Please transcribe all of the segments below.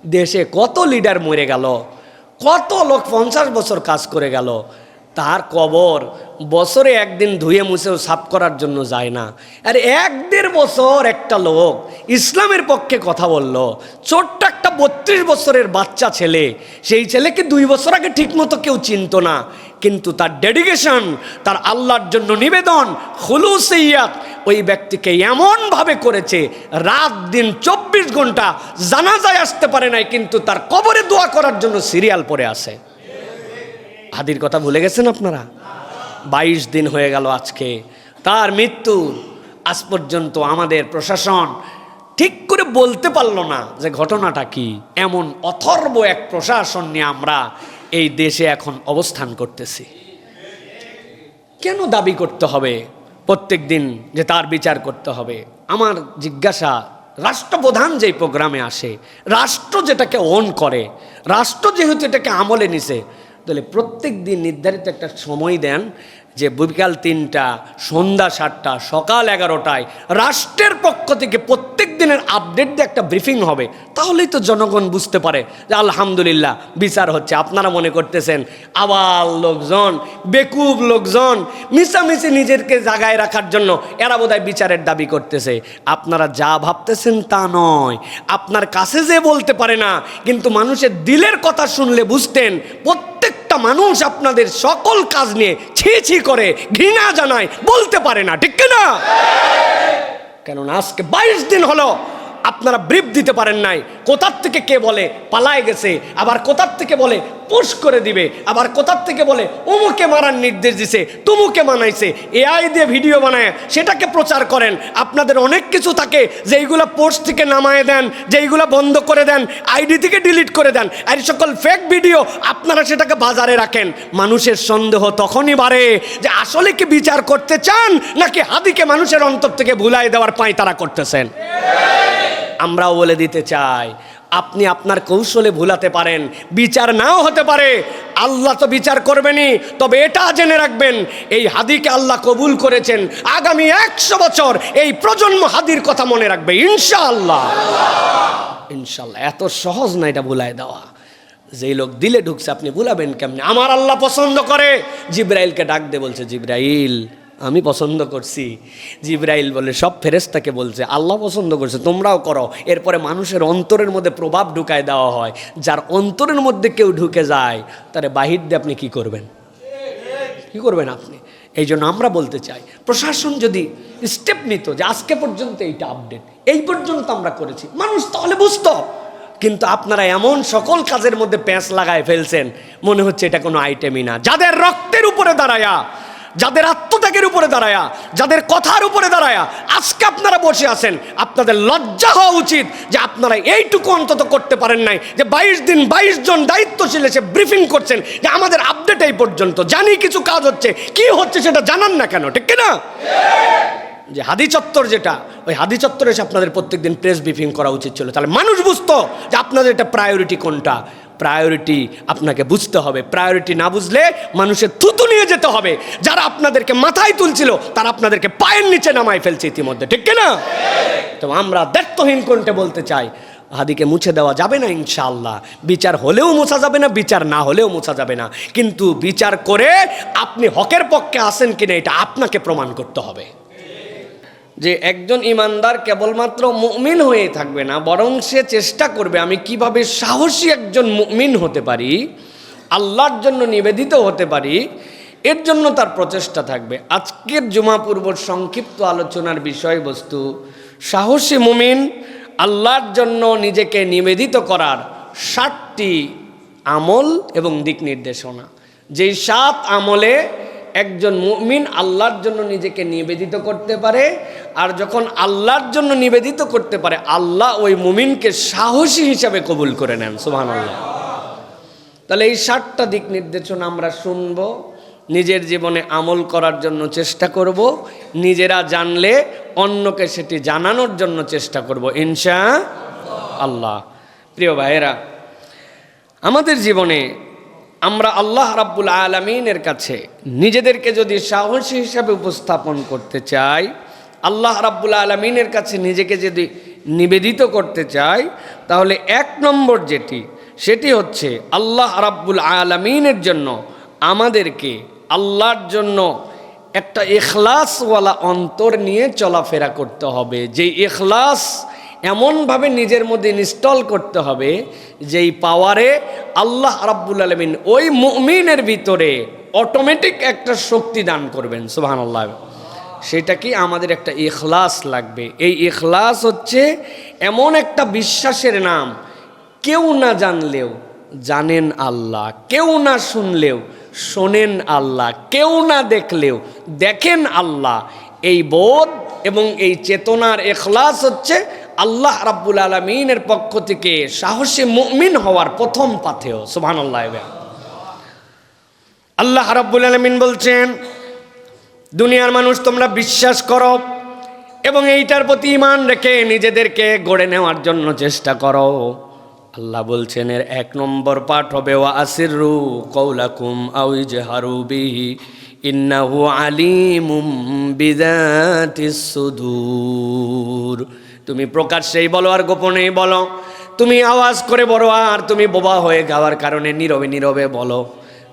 দেশে কত লিডার মরে গেল, কত লোক 50 বছর কাজ করে গেল, তার কবর বছরে একদিন ধুয়ে মুছেও সাফ করার জন্য যায় না। আর 1-1.5 বছর একটা লোক ইসলামের পক্ষে কথা বলল, ছোট্ট একটা 32 বছরের বাচ্চা ছেলে, সেই ছেলেকে 2 বছর আগে ঠিকমতো কেউ চিনত না, কিন্তু তার ডেডিকেশন, তার আল্লাহর জন্য নিবেদন, খুলুসিয়াত ওই ব্যক্তিকে এমনভাবে করেছে রাত দিন 24 ঘন্টা জানাজায় আসতে পারে নাই, কিন্তু তার কবরে দোয়া করার জন্য সিরিয়াল পড়ে আছে। হাদির কথা ভুলে গেছেন আপনারা? 22 দিন হয়ে গেল আজকে তার মৃত্যু। আজ পর্যন্ত আমাদের প্রশাসন ঠিক করে বলতে পারলো না যে ঘটনাটা কি। এমন অথর্ব এক প্রশাসন নিয়ে আমরা এই দেশে এখন অবস্থান করতেছি। কেন দাবি করতে হবে প্রত্যেক দিন যে তার বিচার করতে হবে? আমার জিজ্ঞাসা, রাষ্ট্রপ্রধান যেই প্রোগ্রামে আসে, রাষ্ট্র যেটাকে ওন করে, রাষ্ট্র যেহেতু এটাকে আমলে নিছে, তাহলে প্রত্যেক দিন নির্ধারিত একটা সময় দেন যে বিকাল 3টা, সন্ধ্যা 7টা, সকাল 11টায় রাষ্ট্রের পক্ষ থেকে প্রত্যেক দিনের আপডেট দিয়ে একটা ব্রিফিং হবে। তাহলেই তো জনগণ বুঝতে পারে যে আলহামদুলিল্লাহ বিচার হচ্ছে। আপনারা মনে করতেছেন আবাল লোকজন, বেকুব লোকজন মিশামিশি নিজেকে জাগায় রাখার জন্য এরা বোধহয় বিচারের দাবি করতেছে। আপনারা যা ভাবতেছেন তা নয়। আপনার কাছে যে বলতে পারে না, কিন্তু মানুষের দিলের কথা শুনলে বুঝতেন প্রত্যেকটা মানুষ আপনাদের সকল কাজ নিয়ে ছি ছি করে, ঘৃণা জানায়, বলতে পারে না, ঠিক না? কেননা আজকে 22 দিন হলো আপনারা ব্রিফ দিতে পারেন নাই। কোথার থেকে কে বলে পালায় গেছে, আবার কোথার থেকে বলে পুশ করে দিবে, আবার কোথার থেকে বলে অমুকে মারার নির্দেশ দিছে, তুমুকে মানাইছে, এআই দিয়ে ভিডিও বানায় সেটাকে প্রচার করেন। আপনাদের অনেক কিছু থাকে যেইগুলো পোস্ট থেকে নামায় দেন, যেইগুলো বন্ধ করে দেন, আইডি থেকে ডিলিট করে দেন, আর এই সকল ফেক ভিডিও আপনারা সেটাকে বাজারে রাখেন। মানুষের সন্দেহ তখনই বাড়ে যে আসলে কি বিচার করতে চান, নাকি হাদিকে মানুষের অন্তর থেকে ভুলাই দেওয়ার পায় তারা করতেছেন। আমরাও বলে দিতে চাই, আপনি আপনার কৌশলে ভুলাতে পারেন, বিচার নাও হতে পারে, আল্লাহ তো বিচার করবেনই। তবে এটা জেনে রাখবেন, এই হাদিকে আল্লাহ কবুল করেছেন, আগামী 100 বছর এই প্রজন্ম হাদির কথা মনে রাখবে ইনশাআল্লাহ। ইনশাআল্লাহ এত সহজ না এটা ভুলাই দেওয়া। যেই লোক দিলে ঢুকছে আপনি ভুলাবেন কেমনে? আমার আল্লাহ পছন্দ করে। জিব্রাইলকে ডাক দে, বলছে জিব্রাইল আমি পছন্দ করছি। জিব্রাইল বলে সব ফেরেশতাকে বলছে আল্লাহ পছন্দ করছে, তোমরাও করো। এরপরে মানুষের অন্তরের মধ্যে প্রভাব ঢুকায় দেওয়া হয়। যার অন্তরের মধ্যে কেউ ঢুকে যায়, তারে বাহির দিয়ে আপনি কি করবেন? কি করবেন আপনি? এই জন্য আমরা বলতে চাই, প্রশাসন যদি স্টেপ নিত যে আজকে পর্যন্ত এইটা আপডেট, এই পর্যন্ত আমরা করেছি, মানুষ তাহলে বুঝতো। কিন্তু আপনারা এমন সকল কাজের মধ্যে প্যাঁচ লাগায় ফেলছেন, মনে হচ্ছে এটা কোনো আইটেমই না। যাদের রক্তের উপরে দাঁড়ায়া, যাদের আত্মত্যাগের উপরে দাঁড়ায়া, যাদের কথার উপরে দাঁড়ায়া আজকে আপনারা বসে আছেন, আপনাদের লজ্জা হওয়া উচিত যে আপনারা এইটুকু অন্তত করতে পারেন নাই যে 22 দিন 22 জন দায়িত্বশীল এসে ব্রিফিং করছেন যে আমাদের আপডেট এই পর্যন্ত, জানি কিছু কাজ হচ্ছে, কি হচ্ছে সেটা জানান না কেন, ঠিক না? যে হাদি চত্বর, যেটা ওই হাদি চত্বরে এসে আপনাদের প্রত্যেকদিন প্রেস ব্রিফিং করা উচিত ছিল, তাহলে মানুষ বুঝতো যে আপনাদের এটা প্রায়োরিটি কোনটা। প্রায়োরিটি আপনাকে বুঝতে হবে। প্রায়োরিটি না বুঝলে মানুষের থুতু নিয়ে যেতে হবে। যারা আপনাদেরকে মাথায় তুলছিল তারা আপনাদেরকে পায়ের নিচে নামায় ফেলছে ইতিমধ্যে, ঠিক না? তো আমরা দায়িত্বহীন কোনটা বলতে চাই, হাদিকে মুছে দেওয়া যাবে না ইনশাআল্লাহ। বিচার হলেও মুছা যাবে না, বিচার না হলেও মুছা যাবে না, কিন্তু বিচার করে আপনি হকের পক্ষে আসেন কিনা এটা আপনাকে প্রমাণ করতে হবে। যে একজন ইমানদার কেবলমাত্র মুমিন হয়ে থাকবে না, বরং সে চেষ্টা করবে আমি কিভাবে সাহসী একজন মুমিন হতে পারি, আল্লাহর জন্য নিবেদিত হতে পারি, এর জন্য তার প্রচেষ্টা থাকবে। আজকের জুমা পূর্ব সংক্ষিপ্ত আলোচনার বিষয়বস্তু সাহসী মুমিন আল্লাহর জন্য নিজেকে নিবেদিত করার 7টি আমল এবং দিক নির্দেশনা। যেই 7 আমলে একজন মুমিন আল্লাহর জন্য নিজেকে নিবেদিত করতে পারে, আর যখন আল্লাহর জন্য নিবেদিত করতে পারে আল্লাহ ওই মুমিনকে সাহসী হিসাবে কবুল করে নেন। সুবহানাল্লাহ। তাহলে এই 7টা দিক নির্দেশনা আমরা শুনব, নিজের জীবনে আমল করার জন্য চেষ্টা করব, নিজেরা জানলে অন্যকে সেটি জানানোর জন্য চেষ্টা করব ইনশাআল্লাহ। প্রিয় ভাইয়েরা, আমাদের জীবনে আমরা আল্লাহ রাব্বুল আলামিনের কাছে নিজেদেরকে যদি সাহসী হিসাবে উপস্থাপন করতে চাই, আল্লাহ রাব্বুল আলামিনের কাছে নিজেকে যদি নিবেদিত করতে চাই, তাহলে 1 নম্বর যেটি সেটি হচ্ছে আল্লাহ রাব্বুল আলামিনের জন্য আমাদেরকে আল্লাহর জন্য একটা ইখলাসওয়ালা অন্তর নিয়ে চলাফেরা করতে হবে। যেই ইখলাস এমনভাবে নিজের মধ্যে ইনস্টল করতে হবে যেই পাওয়ারে আল্লাহ রাব্বুল আলামিন ওই মুমিনের ভিতরে অটোমেটিক একটা শক্তি দান করবেন। সুবহানাল্লাহ। সেটা কি আমাদের একটা ইখলাস লাগবে। এই ইখলাস হচ্ছে এমন একটা বিশ্বাসের নাম, কেউ না জানলেও জানেন আল্লাহ, কেউ না শুনলেও শোনেন আল্লাহ, কেউ না দেখলেও দেখেন আল্লাহ। এই বোধ এবং এই চেতনার ইখলাস হচ্ছে আল্লাহ রাব্বুল আলামিনের পক্ষ থেকে সাহসী মুমিন হওয়ার প্রথম পাথেয়। সুবহানাল্লাহ। আল্লাহ রাব্বুল আলামিন বলছেন, দুনিয়ার মানুষ তোমরা বিশ্বাস করো এবং এইটার প্রতি ঈমান রেখে নিজেদেরকে গড়ে নেওয়ার জন্য চেষ্টা করো। আল্লাহ বলছেন এর 1 নম্বর পাঠ হবে ওয়া আসিররু কওলাকুম আও ইজহারু বিহি ইন্নাহু আলিমুম বিযাতিস সুদূর। তুমি প্রকাশ্যেই বলো আর গোপনেই বলো, তুমি আওয়াজ করে বলো আর তুমি বোবা হয়ে যাওয়ার কারণে নীরবে নীরবে বলো।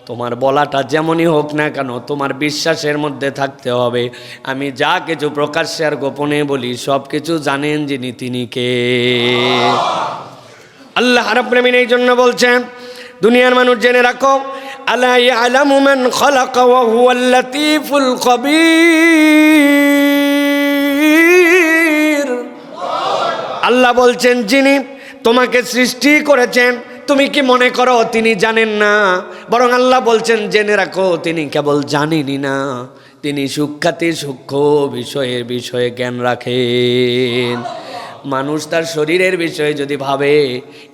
তোমার বলাটা যেমনই হোক না কেন তোমার বিশ্বাসের মধ্যে থাকতে হবে আমি যা কিছু প্রকাশ্যে আর গোপনে বলি সব কিছু জানেন যিনি তিনি কে। আল্লাহ রাব্বুল আলামিন এই জন্য বলছেন দুনিয়ার মানুষ জেনে রাখো, আলা ইয়ালামু মান খালাকা ওয়া হুয়াল লাতীফুল খবীর। আল্লাহ বলছেন যিনি তোমাকে সৃষ্টি করেছেন তুমি কি মনে করো তিনি জানেন না? বরং আল্লাহ বলছেন জেনে রাখো তিনি কেবল জানেনই না, তিনি সূক্ষ্মাতি সূক্ষ্ম বিষয়ে জ্ঞান রাখেন। মানুষ তার শরীরের বিষয়ে যদি ভাবে,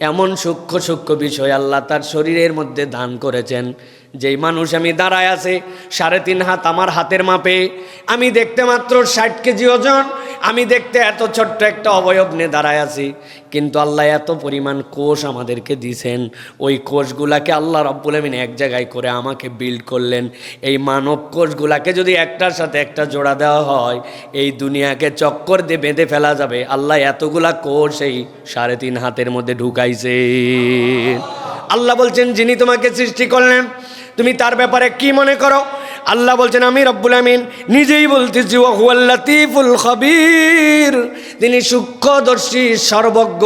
এমন সূক্ষ্ম বিষয় আল্লাহ তার শরীরের মধ্যে দান করেছেন। যেই মানুষ আমি দাঁড়ায় আছে 3.5 হাত আমার হাতের মাপে, আমি দেখতে মাত্র 60 কেজি ওজন, আমি দেখতে এত ছোট্ট একটা অবয়ব নিয়ে দাঁড়ায় আছি, কিন্তু আল্লাহ এত পরিমাণ কোষ আমাদেরকে দিয়েছেন। ওই কোষগুলাকে আল্লাহ রাব্বুল আলামিন এক জায়গায় করে আমাকে বিল্ড করলেন। এই মানব কোষগুলাকে যদি একটার সাথে একটা জোড়া দেওয়া হয় এই দুনিয়াকে চক্কর দিয়ে বেঁধে ফেলা যাবে। আল্লাহ এতগুলা কোষ এই 3.5 হাতের মধ্যে ঢুকাইছে। আল্লাহ বলছেন যিনি তোমাকে সৃষ্টি করলেন তুমি তার ব্যাপারে কি মনে করো? আল্লাহ বলছেন আমি রব্বুল আমিন নিজেই বলতেছি ওয়া হুয়াল লাতীফুল খবীর, তিনি সূক্ষ্মদর্শী সর্বজ্ঞ।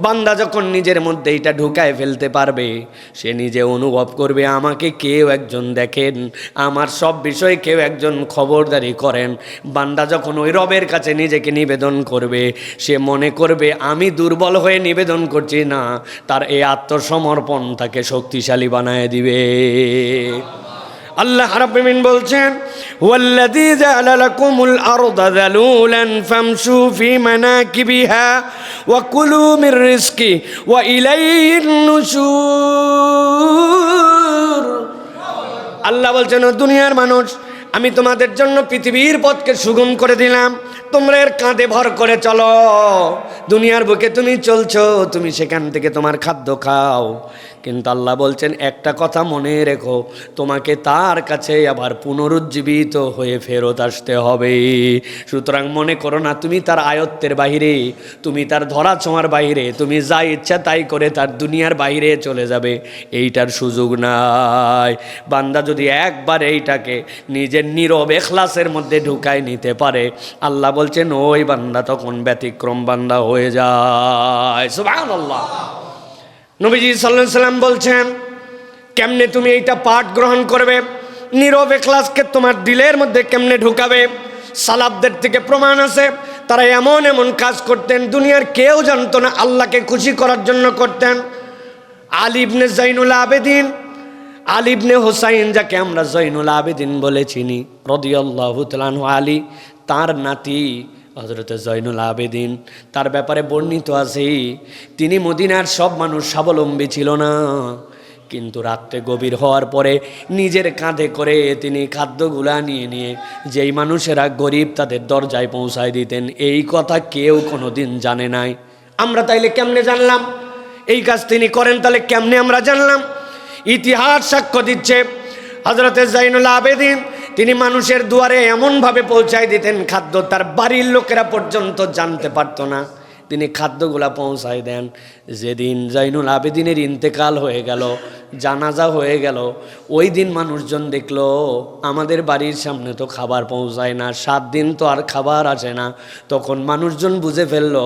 বান্দা যখন নিজের মধ্যে এটা ঢুকায় ফেলতে পারবে সে নিজে অনুভব করবে আমাকে কেউ একজন দেখেন, আমার সব বিষয়ে কেউ একজন খবরদারি করেন। বান্দা যখন ওই রবের কাছে নিজেকে নিবেদন করবে সে মনে করবে আমি দুর্বল হয়ে নিবেদন করছি না, তার এই আত্মসমর্পণ তাকে শক্তিশালী বানায় দিবে। আল্লাহ রাব্বুল আমিন বলছেন ওয়াল্লাযী জাআলা লাকুমুল আরদা যালুলান ফামশু ফি মানাকিবিহা ওয়া কুলু মির রিজকি ওয়া ইলাইহিন নুশুর। আল্লাহ বলছেন দুনিয়ার মানুষ আমি তোমাদের জন্য পৃথিবীর পথকে সুগম করে দিলাম, তোমরা এর কাঁধে ভর করে চলো। দুনিয়ার বুকে তুমি চলছো, তুমি সেখান থেকে তোমার খাদ্য খাও, কিন্তু আল্লাহ বলছেন একটা কথা মনে রেখো, তোমাকে তার কাছে আবার পুনরুজ্জীবিত হয়ে ফেরত আসতে হবে। সুতরাং মনে করো না তুমি তার আয়ত্তের বাহিরে, তুমি তার ধরা ছোঁয়ার বাহিরে, তুমি যা ইচ্ছা তাই করে তার দুনিয়ার বাহিরে চলে যাবে, এইটার সুযোগ নাই। বান্দা যদি একবার এইটাকে নিজের নীরব ইখলাসের মধ্যে ঢুকায় নিতে পারে আল্লাহ বলছেন ওই বান্দা তখন ব্যতিক্রম বান্দা হয়ে যায়। সুবহানাল্লাহ। নবীজি সাল্লাল্লাহু আলাইহি সাল্লাম বলছেন কেমনে তুমি এইটা পাঠ গ্রহণ করবে, নীরব ইখলাসকে তোমার দিলের মধ্যে কেমনে ঢুকাবে। সালাফদের থেকে প্রমাণ আছে তারা এমন এমন কাজ করতেন দুনিয়ার কেউ জানতো না, আল্লাহকে খুশি করার জন্য করতেন। আলী ইবনে জাইনুল আবেদিন, আলী ইবনে হুসাইন যাকে আমরা জৈনুল আবেদিন বলে চিনি রাদিয়াল্লাহু তাআলা আনহু, আলী তার নাতি হযরত জৈনুল আবেদিন, তার ব্যাপারে বর্ণিত আছে তিনি মদিনার সব মানুষ স্বাবলম্বী ছিল না, কিন্তু রাত্রে গভীর হওয়ার পরে নিজের কাঁধে করে তিনি খাদ্যগুলা নিয়ে নিয়ে যেই মানুষেরা গরিব তাদের দরজায় পৌঁছায় দিতেন। এই কথা কেউ কোনোদিন জানে নাই। আমরা তাইলে কেমনে জানলাম এই কাজ তিনি করেন? তাহলে কেমনে আমরা জানলাম? ইতিহাস সাক্ষ্য দিচ্ছে হযরত জৈনুল আবেদিন তিনি মানুষের দুয়ারে এমনভাবে পৌঁছায় দিতেন খাদ্য তার বাড়ির লোকেরা পর্যন্ত জানতে পারতো না। তিনি খাদ্যগুলা পৌঁছায় দেন। যেদিন জৈনুল আবেদিনের ইন্তেকাল হয়ে গেল, জানাজা হয়ে গেল, ওই দিন মানুষজন দেখলো আমাদের বাড়ির সামনে তো খাবার পৌঁছায় না, 7 দিন তো আর খাবার আসে না। তখন মানুষজন বুঝে ফেললো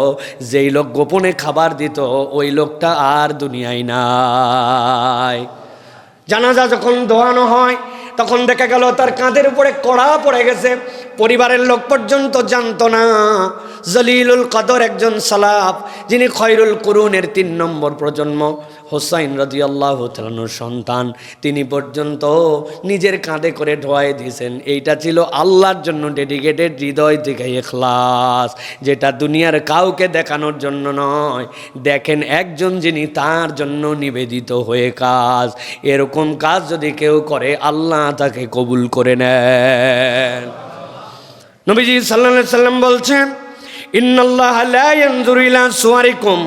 যেই লোক গোপনে খাবার দিত ওই লোকটা আর দুনিয়ায় নাই। জানাজা যখন দোয়ানো হয় তখন দেখা গেল তার কাঁধের উপরে কড়া পড়ে গেছে, পরিবারের লোক পর্যন্ত জানতো না। জলিলুল কদর একজন সালাফ, যিনি খয়রুল কুরুনের 3 নম্বর প্রজন্ম, হোসাইন রাদিয়াল্লাহু তাআলার সন্তান, তিনি পর্যন্ত নিজের কাঁধে করে ঢোয়াই দিয়েছেন। এইটা ছিল আল্লাহর জন্য ডেডিকেটেড, হৃদয় থেকে ইখলাস, যেটা দুনিয়ার কাউকে দেখানোর জন্য নয়। দেখেন একজন যিনি তার জন্য নিবেদিত হয়ে কাজ, এরকম কাজ যদি কেউ করে আল্লাহ তাকে কবুল করে নেন। নবীজি সাল্লাল্লাহু আলাইহি সাল্লাম বলছেন, ইন্নাল্লাহা লা ইয়ানজুরু ইলা সুওয়ারিকুম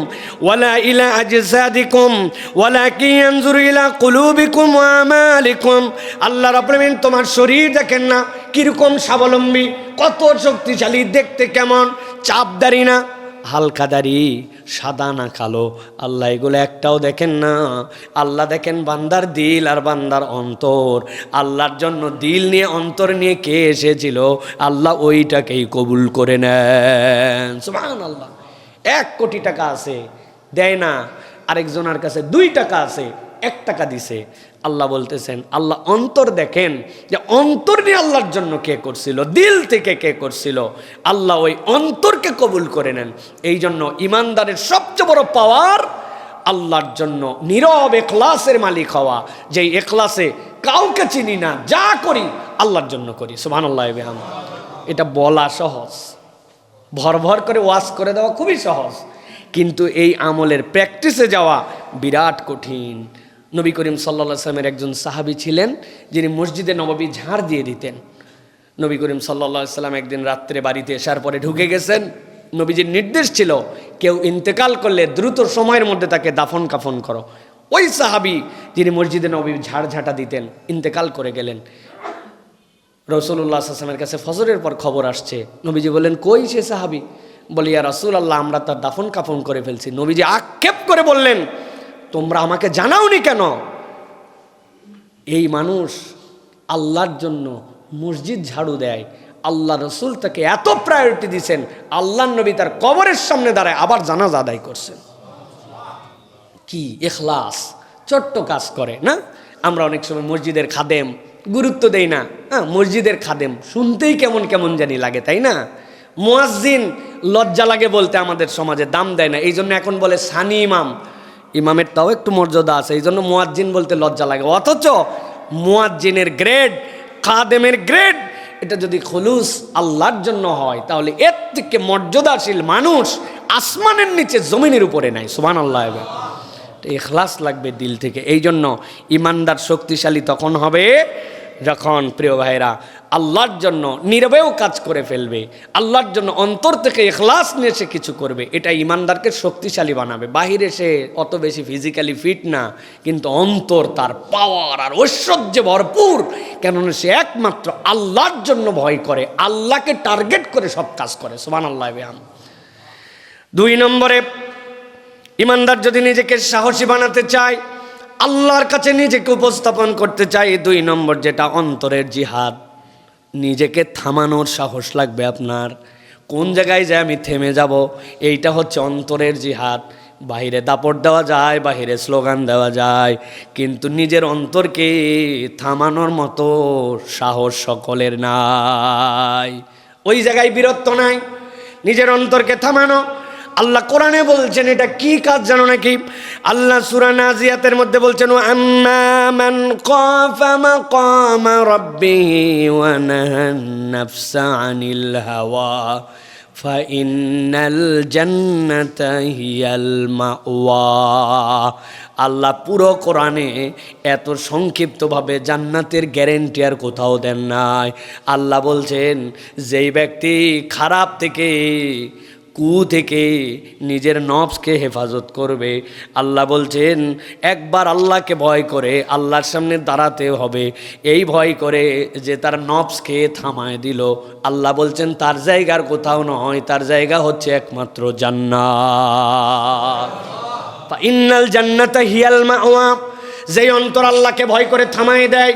ওয়ালা ইলা আজসাদিকুম ওয়ালাকিন ইয়ানজুরু ইলা কুলুবিকুম ওয়া আমালিকুম। আল্লাহ রাব্বুল আলামিন তোমার শরীর দেখেন না কিরকম স্বাবলম্বী, কত শক্তিশালী, দেখতে কেমন, চাপদারি না হালকাদারি, সাদা না কালো, আল্লাহ এগুলো একটাও দেখেন না। আল্লাহ দেখেন বান্দার দিল আর বান্দার অন্তর। আল্লাহর জন্য দিল নিয়ে অন্তর নিয়ে কে এসেছিল, আল্লাহ ওইটাকেই কবুল করে নেন। সুবহানাল্লাহ। 1 কোটি টাকা আছে, দেয় না। আরেকজনের কাছে 2 টাকা আছে, 1 টাকা দিছে। আল্লাহ বলতেছেন, আল্লাহ অন্তর দেখেন, যে অন্তর নিয়ে আল্লাহর জন্য কে করছিল, দিল থেকে কে করছিল, আল্লাহ ওই অন্তরকে কবুল করে নেন। এই জন্য ইমানদারের সবচেয়ে বড় পাওয়ার আল্লাহর জন্য নীরব ইখলাসের মালিক হওয়া, যেই ইখলাসে কাউকে চিনি না, যা করি আল্লাহর জন্য করি। সুবহানাল্লাহ ওয়া বিহামদিহি। এটা বলা সহজ, ভর ভর করে ওয়াজ করে দেওয়া খুবই সহজ, কিন্তু এই আমলের প্র্যাকটিসে যাওয়া বিরাট কঠিন। নবী করিম সাল্লাল্লাহু আলাইহি ওয়াসাল্লামের একজন সাহাবী ছিলেন, যিনি মসজিদে নববী ঝাড় দিয়ে দিতেন। নবী করিম সাল্লাল্লাহু আলাইহি ওয়াসাল্লাম একদিন রাত্রে বাড়িতে আসার পরে ঢুকে গেছেন। নবীজির নির্দেশ ছিল, কেউ ইন্তেকাল করলে দ্রুত সময়ের মধ্যে তাকে দাফন কাফন করো। ওই সাহাবী যিনি মসজিদে নববী ঝাড় দিতেন, ইন্তেকাল করে গেলেন। রাসূলুল্লাহ সাল্লাল্লাহু আলাইহি ওয়াসাল্লামের কাছে ফজরের পর খবর আসছে। নবীজি বললেন, কই সে সাহাবী? বলে, ইয়া রাসূলুল্লাহ, আমরা তার দাফন কাফন করে ফেলছি। নবীজি আক্ষেপ করে বললেন, তোমরা আমাকে জানাওনি কেন? এই মানুষ আল্লাহর জন্য মসজিদ ঝাড়ু দেয়, আল্লাহ রসুল তাকে এত প্রায়োরিটি দিয়েছেন, আল্লাহর নবী তার কবরের সামনে দাঁড়ায় আবার জানাজা আদায় করছেন। কি ইখলাস! ছোট্ট কাজ করে না। আমরা অনেক সময় মসজিদের খাদেম গুরুত্ব দেই না। মসজিদের খাদেম শুনতেই কেমন কেমন জানি লাগে, তাই না? মুয়াজ্জিন লজ্জা লাগে বলতে, আমাদের সমাজে দাম দেয় না, এই জন্য এখন বলে সানি ইমাম। ইমামের তাও একটু মর্যাদা আছে, এই জন্য মুয়াজ্জিন বলতে লজ্জা লাগে। অথচ মুয়াজ্জিনের গ্রেড, খাদেমের গ্রেড, এটা যদি খুলুস আল্লাহর জন্য হয়, তাহলে এর থেকে মর্যাদাশীল মানুষ আসমানের নিচে জমিনের উপরে নাই। সুবহানাল্লাহ। ইখলাস লাগবে দিল থেকে। এই জন্য ইমানদার শক্তিশালী তখন হবে যখন, প্রিয় ভাইরা, আল্লাহর জন্য নীরবেও কাজ করে ফেলবে, আল্লাহর জন্য অন্তর থেকে ইখলাস নিয়ে সে কিছু করবে। এটা ইমানদারকে শক্তিশালী বানাবে। বাহিরে সে অত বেশি ফিজিক্যালি ফিট না, কিন্তু অন্তর তার পাওয়ার আর ঐশ্বর্যে ভরপুর। কেননা সে একমাত্র আল্লাহর জন্য ভয় করে, আল্লাহকে টার্গেট করে সব কাজ করে। সুবহানাল্লাহ। 2 নম্বরে, ইমানদার যদি নিজেকে সাহসী বানাতে চায়, আল্লাহর কাছে নিজেকে উপস্থাপন করতে চায়, 2 নম্বর যেটা, অন্তরের জিহাদ। নিজেকে থামানোর সাহস লাগবে আপনার। কোন জায়গায় যায় আমি থেমে যাব, এইটা হচ্ছে অন্তরের জিহাদ। বাহিরে দাপট দেওয়া যায়, বাহিরে স্লোগান দেওয়া যায়, কিন্তু নিজের অন্তরকে থামানোর মতো সাহস সকলের নাই। ওই জায়গায় বীরত্ব নাই, নিজের অন্তরকে থামানো। আল্লাহ কোরআনে বলছেন, এটা কি কাজ জানো নাকি? আল্লাহ সূরা নাজিয়াতের মধ্যে বলছেন, আম্মা মান খাফা মাকামা রাব্বিহি ওয়া নাহান নাফসা আনিল হাওয়া ফাইন্নাল জান্নাতা হিয়াল মাওয়া। আল্লাহ পুরো কোরআনে এত সংক্ষিপ্তভাবে জান্নাতের গ্যারেন্টি আর কোথাও দেন নাই। আল্লাহ বলছেন, যেই ব্যক্তি খারাপ থেকে কু থেকে নিজের নফসকে হেফাজত করবে। আল্লাহ বলছেন একবার আল্লাহকে ভয় করে আল্লাহর সামনে দাঁড়াতে হবে, এই ভয় করে যে তার নফসকে থামায় দিল, আল্লাহ বলছেন তার জায়গার কোথাও নয়, তার জায়গা হচ্ছে একমাত্র জান্নাত। ইন্নাল জান্নাতা হিয়াল মাওয়া, যেই অন্তর আল্লাহকে ভয় করে থামায় দেয়,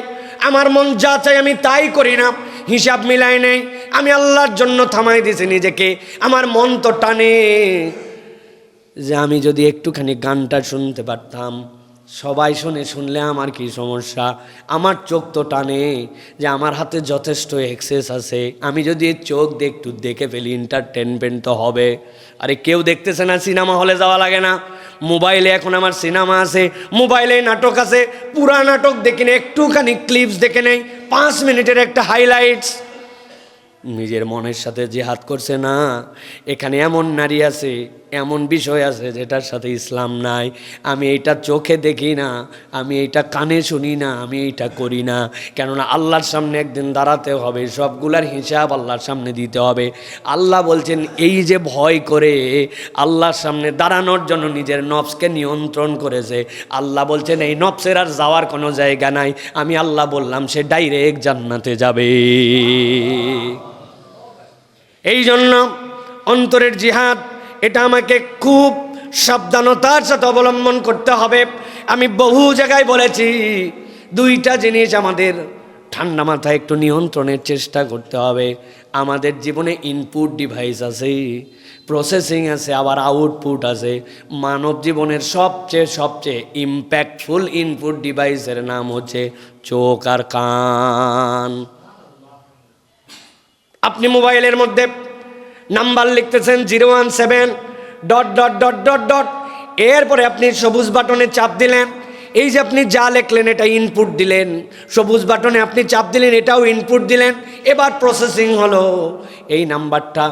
আমার মন যা চাই আমি তাই করি না, হিসাব মিলাই নেই, আমি আল্লাহর জন্য থামাই দিয়েছি নিজেকে। আমার মন তো টানে যে আমি যদি একটুখানি গানটা শুনতে পারতাম, সবাই শুনলে আমার কি সমস্যা, আমার চোখ তো টানে যে আমার হাতে যথেষ্ট এক্সেস আছে, আমি যদি চোখ দিয়ে একটু দেখে ফেলি এন্টারটেনমেন্ট তো হবে। আরে কেউ দেখতেছে না, সিনেমা হলে যাওয়া লাগে না, মোবাইলে এখন আমার সিনেমা আছে, মোবাইলে নাটক আছে, পুরা নাটক দেখে নেই, একটুখানি ক্লিপস দেখে নেই, 5 মিনিটের একটা হাইলাইটস। নিজের মনের সাথে জিহাদ করছে না। এখানে এমন নারী আছে, এমন বিষয় আছে যেটার সাথে ইসলাম নাই, আমি এইটা চোখে দেখি না, আমি এইটা কানে শুনি না, আমি এইটা করি না, কেননা আল্লাহর সামনে একদিন দাঁড়াতে হবে, সবগুলার হিসাব আল্লাহর সামনে দিতে হবে। আল্লাহ বলছেন এই যে ভয় করে আল্লাহর সামনে দাঁড়ানোর জন্য নিজের নফসকে নিয়ন্ত্রণ করেছে, আল্লাহ বলছেন এই নফসের আর যাওয়ার কোনো জায়গা নাই, আমি আল্লাহ বললাম সে ডাইরেক্ট জান্নাতে যাবে। এই জন্য অন্তরের জিহাদ এটা আমাকে খুব সাবধানতার সাথে অবলম্বন করতে হবে। আমি বহু জায়গায় বলেছি, 2টা জিনিস আমাদের ঠান্ডা মাথায় একটু নিয়ন্ত্রণের চেষ্টা করতে হবে। আমাদের জীবনে ইনপুট ডিভাইস আছে, প্রসেসিং আছে, আবার আউটপুট আছে। মানব জীবনের সবচেয়ে ইম্প্যাক্টফুল ইনপুট ডিভাইসের নাম হচ্ছে চোখ আর কান। আপনি মোবাইলের মধ্যে নাম্বার লিখতেছেন 017... এরপরে আপনি সবুজ বাটনে চাপ দিলেন, এই যে আপনি যা লিখলেন এটা ইনপুট দিলেন, সবুজ বাটনে আপনি চাপ দিলেন, এটাও ইনপুট দিলেন, এবার প্রসেসিং হলো, এই নাম্বারটা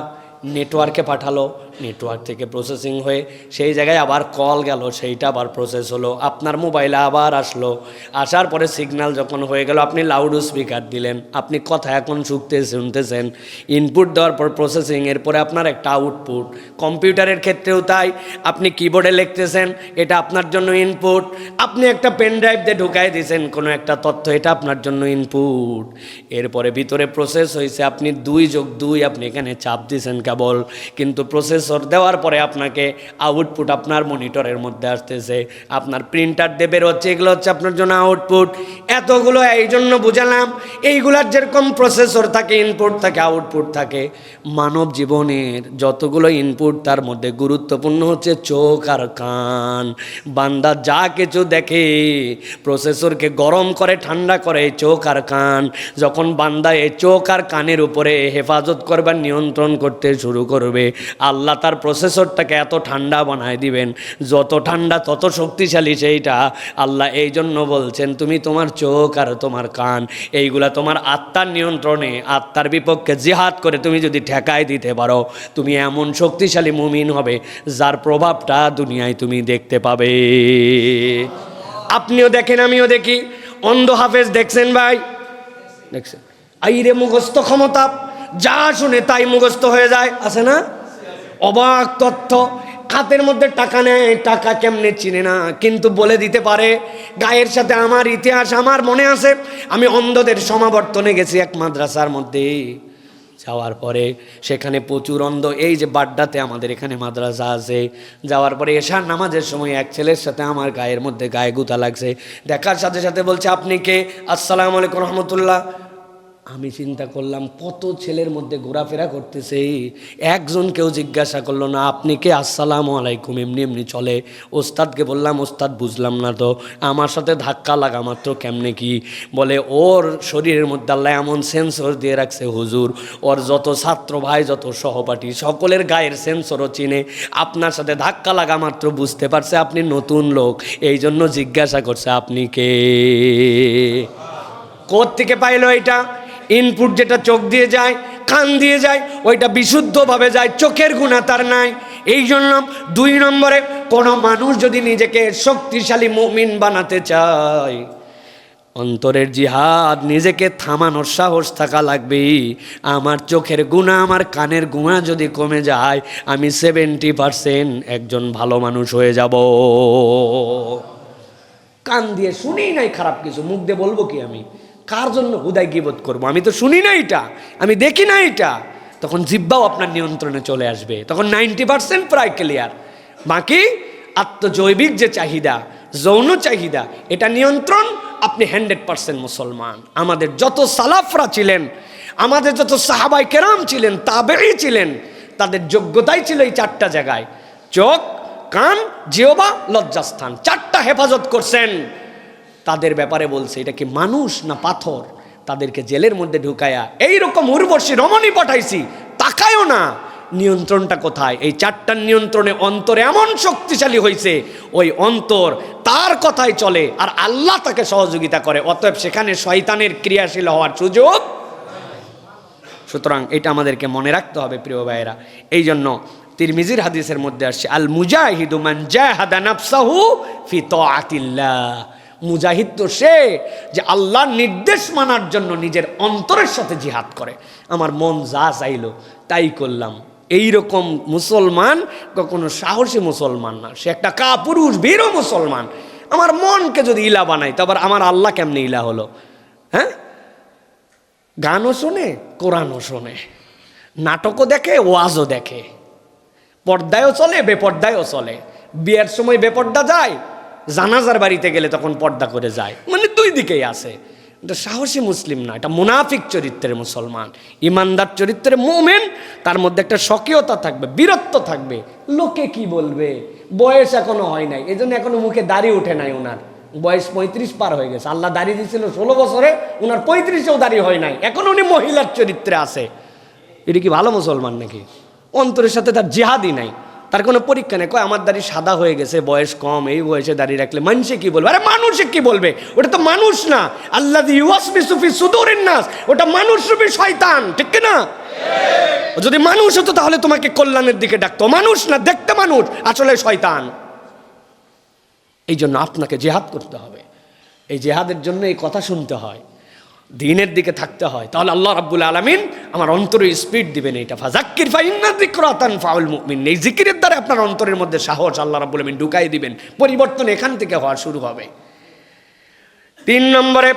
নেটওয়ার্কে পাঠালো, নেটওয়ার্ক থেকে প্রসেসিং হয়ে সেই জায়গায় আবার কল গেল, সেইটা আবার প্রসেস হলো, আপনার মোবাইলে আবার আসলো, আসার পরে সিগন্যাল যখন হয়ে গেল আপনি লাউড স্পিকার দিলেন, আপনি কথা এখন শুনতেছেন, ইনপুট দেওয়ার পর প্রসেসিং, এরপরে আপনার একটা আউটপুট। কম্পিউটারের ক্ষেত্রেও তাই, আপনি কিবোর্ডে লিখতেছেন, এটা আপনার জন্য ইনপুট, আপনি একটা পেন ড্রাইভ দিয়ে ঢুকাই দিয়েছেন কোনো একটা তথ্য, এটা আপনার জন্য ইনপুট, এরপরে ভিতরে প্রসেস হয়েছে, আপনি 2+2 আপনি এখানে চাপ দিয়েছেন কেবল, কিন্তু প্রসেসর দেওয়ার পরে আপনাকে আউটপুট আপনার মনিটরের মধ্যে আসতেছে, আপনার প্রিন্টার দিয়ে বের হচ্ছে, এগুলো হচ্ছে আপনার জন্য আউটপুট। এতগুলো এই জন্য বুঝালাম, এইগুলার যেরকম প্রসেসর থাকে, ইনপুট থাকে, আউটপুট থাকে, মানব জীবনের যতগুলো ইনপুট তার মধ্যে গুরুত্বপূর্ণ হচ্ছে চোখ আর কান। বান্দা যা কিছু দেখে প্রসেসরকে গরম করে ঠান্ডা করে চোখ আর কান। যখন বান্দা এই চোখ আর কানের উপরে হেফাজত করবার নিয়ন্ত্রণ করতে শুরু করবে, আল্লাহ তার প্রসেসরটাকে এত ঠান্ডা বানায় দিবেন, যত ঠান্ডা তত শক্তিশালী সেইটা। আল্লাহ এই জন্য বলছেন তুমি তোমার চোখ আর তোমার কান এইগুলা তোমার আত্মার নিয়ন্ত্রণে, আত্মার বিপক্ষে জিহাদ করে তুমি যদি ঠেকায় দিতে পারো, তুমি এমন শক্তিশালী মুমিন হবে যার প্রভাবটা দুনিয়ায় তুমি দেখতে পাবে। আপনিও দেখেন, আমিও দেখি, অন্ধ হাফেজ দেখছেন ভাই, দেখছেন, আইরে মুখস্থ ক্ষমতা, যা শুনে তাই মুখস্থ হয়ে যায়, আছে না? অবাক তথ্য, হাতের মধ্যে টাকা নেয়, টাকা কেমনে চিনে না, কিন্তু বলে দিতে পারে। গায়ের সাথে আমার ইতিহাস আমার মনে আছে, আমি অন্ধদের সমাবর্তনে গেছি এক মাদ্রাসার মধ্যে, যাওয়ার পরে সেখানে প্রচুর অন্ধ, এই যে বাড্ডাতে আমাদের এখানে মাদ্রাসা আছে, যাওয়ার পরে এশার নামাজের সময় এক ছেলের সাথে আমার গায়ের মধ্যে গায়ে গুতা লাগছে, দেখার সাথে সাথে বলছে আপনি কে? আসসালামু আলাইকুম রহমতুল্লাহ। আমি চিন্তা করলাম কত ছেলের মধ্যে ঘোরাফেরা করতেছে, একজন কেউ জিজ্ঞাসা করলো না আপনি কে? আসসালামু আলাইকুম, এমনি এমনি চলে। ওস্তাদকে বললাম ওস্তাদ বুঝলাম না তো, আমার সাথে ধাক্কা লাগা মাত্র কেমনে কি? বলে ওর শরীরের মধ্যে আল্লাহ এমন সেন্সর দিয়ে রাখছে হুজুর, ওর যত ছাত্র ভাই যত সহপাঠী সকলের গায়ের সেন্সরও চিনে, আপনার সাথে ধাক্কা লাগা মাত্র বুঝতে পারছে আপনি নতুন লোক, এই জন্য জিজ্ঞাসা করছে আপনি কে। কোত্থেকে পাইলো এটা? ইনপুট যেটা চোখ দিয়ে যায়, কান দিয়ে যায়, ওইটা বিশুদ্ধভাবে যায়, চোখের গুণা তার নাই। এই জন্য 2 নম্বরে, কোনো মানুষ যদি নিজেকে শক্তিশালী মুমিন বানাতে চায়, অন্তরের জিহাদ, নিজেকে থামানোর সাহস থাকা লাগবে। আমার চোখের গুনাহ, আমার কানের গুনাহ যদি কমে যায়, আমি 70% একজন ভালো মানুষ হয়ে যাব। কান দিয়ে শুনি নাই খারাপ কিছু, মুখ দিয়ে বলবো কি আমি? কার জন্য হুদায় গীবত করব? আমি তো শুনি না এটা, আমি দেখি না এটা। তখন জিহ্বাও আপনার নিয়ন্ত্রণে চলে আসবে, তখন 90% প্রায় ক্লিয়ার। বাকি আত্মজৈবিক যে চাহিদা, যৌন চাহিদা, এটা নিয়ন্ত্রণ, আপনি 100% মুসলমান। আমাদের যত সালাফরা ছিলেন, আমাদের যত সাহাবাই কেরাম ছিলেন, তাবেঈ ছিলেন, তাদের যোগ্যতাই ছিল এই 4টা জায়গায়: চোখ, কান, জিহ্বা, লজ্জাস্থান। 4টা হেফাজত করছেন। তাদের ব্যাপারে বলছে, এটা কি মানুষ না পাথর? তাদেরকে জেলের মধ্যে ঢুকায়া এইরকম উর্বশী রমণী পাঠাইছি, তাকায়ও না। নিয়ন্ত্রণটা কোথায়? এই 4টার নিয়ন্ত্রণে অন্তর এমন শক্তিশালী হয়েছে, ওই অন্তর তার কথাই চলে, আর আল্লাহ তাকে সহযোগিতা করে। অতএব সেখানে শয়তানের ক্রিয়াশীল হওয়ার সুযোগ। সুতরাং এটা আমাদেরকে মনে রাখতে হবে প্রিয় ভাইয়েরা। এই জন্য তিরমিজির হাদিসের মধ্যে আসছে, আল মুজাহিদু মান জাহাদা নাফসাহু ফি তাআতিল্লাহ। মুজাহিদ তো সে যে আল্লাহর নির্দেশ মানার জন্য নিজের অন্তরের সাথে জিহাদ করে। আমার মন যা চাইলো তাই করলাম, এইরকম মুসলমান কখনো সাহসী মুসলমান না। সে একটা কাপুরুষ বীর মুসলমান। আমার মনকে যদি ইলা বানাই, তবে আমার আল্লাহ কেমনে ইলা হলো? হ্যাঁ, গানও শোনে, কোরআনও শোনে, নাটকও দেখে, ওয়াজও দেখে, পর্দায়ও চলে, বেপর্দায়ও চলে। বিয়ের সময় বেপর্দা যায়, জানাজার বাড়িতে গেলে তখন পর্দা করে যায়। মানে 2 দিকেই আছে। এটা সাহসী মুসলিম না, এটা মুনাফিক চরিত্রের মুসলমান। ইমানদার চরিত্রের মুমিন, তার মধ্যে একটা স্বকীয়তা থাকবে, বীরত্ব থাকবে। লোকে কি বলবে? বয়স এখনো হয় নাই, এই জন্য এখনো মুখে দাড়ি ওঠে নাই। ওনার বয়স 35 পার হয়ে গেছে। আল্লাহ দাড়ি দিয়েছিল 16 বছরে, ওনার 35এও দাড়ি হয় নাই, এখন উনি মহিলার চরিত্রে আছে। এটা কি ভালো মুসলমান নাকি? অন্তরের সাথে তার জিহাদই নাই, তার কোনো পরীক্ষা নেই। কয় আমার দাড়ি সাদা হয়ে গেছে, বয়স কম, এই বয়সে দাড়ি রাখলে মানুষে কি বলবে? আরে মানুষে কি বলবে? ওটা তো মানুষ না। আল্লাযী ইউওয়াসবিসু ফি সুদুরিন নাস, ওটা মানুষ রূপী শয়তান, ঠিক না? যদি মানুষ হতো তাহলে তোমাকে কল্যাণের দিকে ডাকতো। মানুষ না, দেখতে মানুষ, আসলে শয়তান। এই জন্য আপনাকে জিহাদ করতে হবে। এই জিহাদের জন্য এই কথা শুনতে হয়, দ্বীনের দিকে থাকতে হয়। তাহলে আল্লাহ রাব্বুল আলামিন আমার অন্তরে স্পিড দিবেন। এইটা ফাযাক্কির ফাইন্না যিকরা তানফাউল মুমিন। এই জিকিরের দ্বারা আপনার অন্তরের মধ্যে সাহস আল্লাহ রাব্বুল আলামিন ঢুকাই দিবেন। পরিবর্তন এখান থেকে হওয়া শুরু হবে। 3 নম্বরে,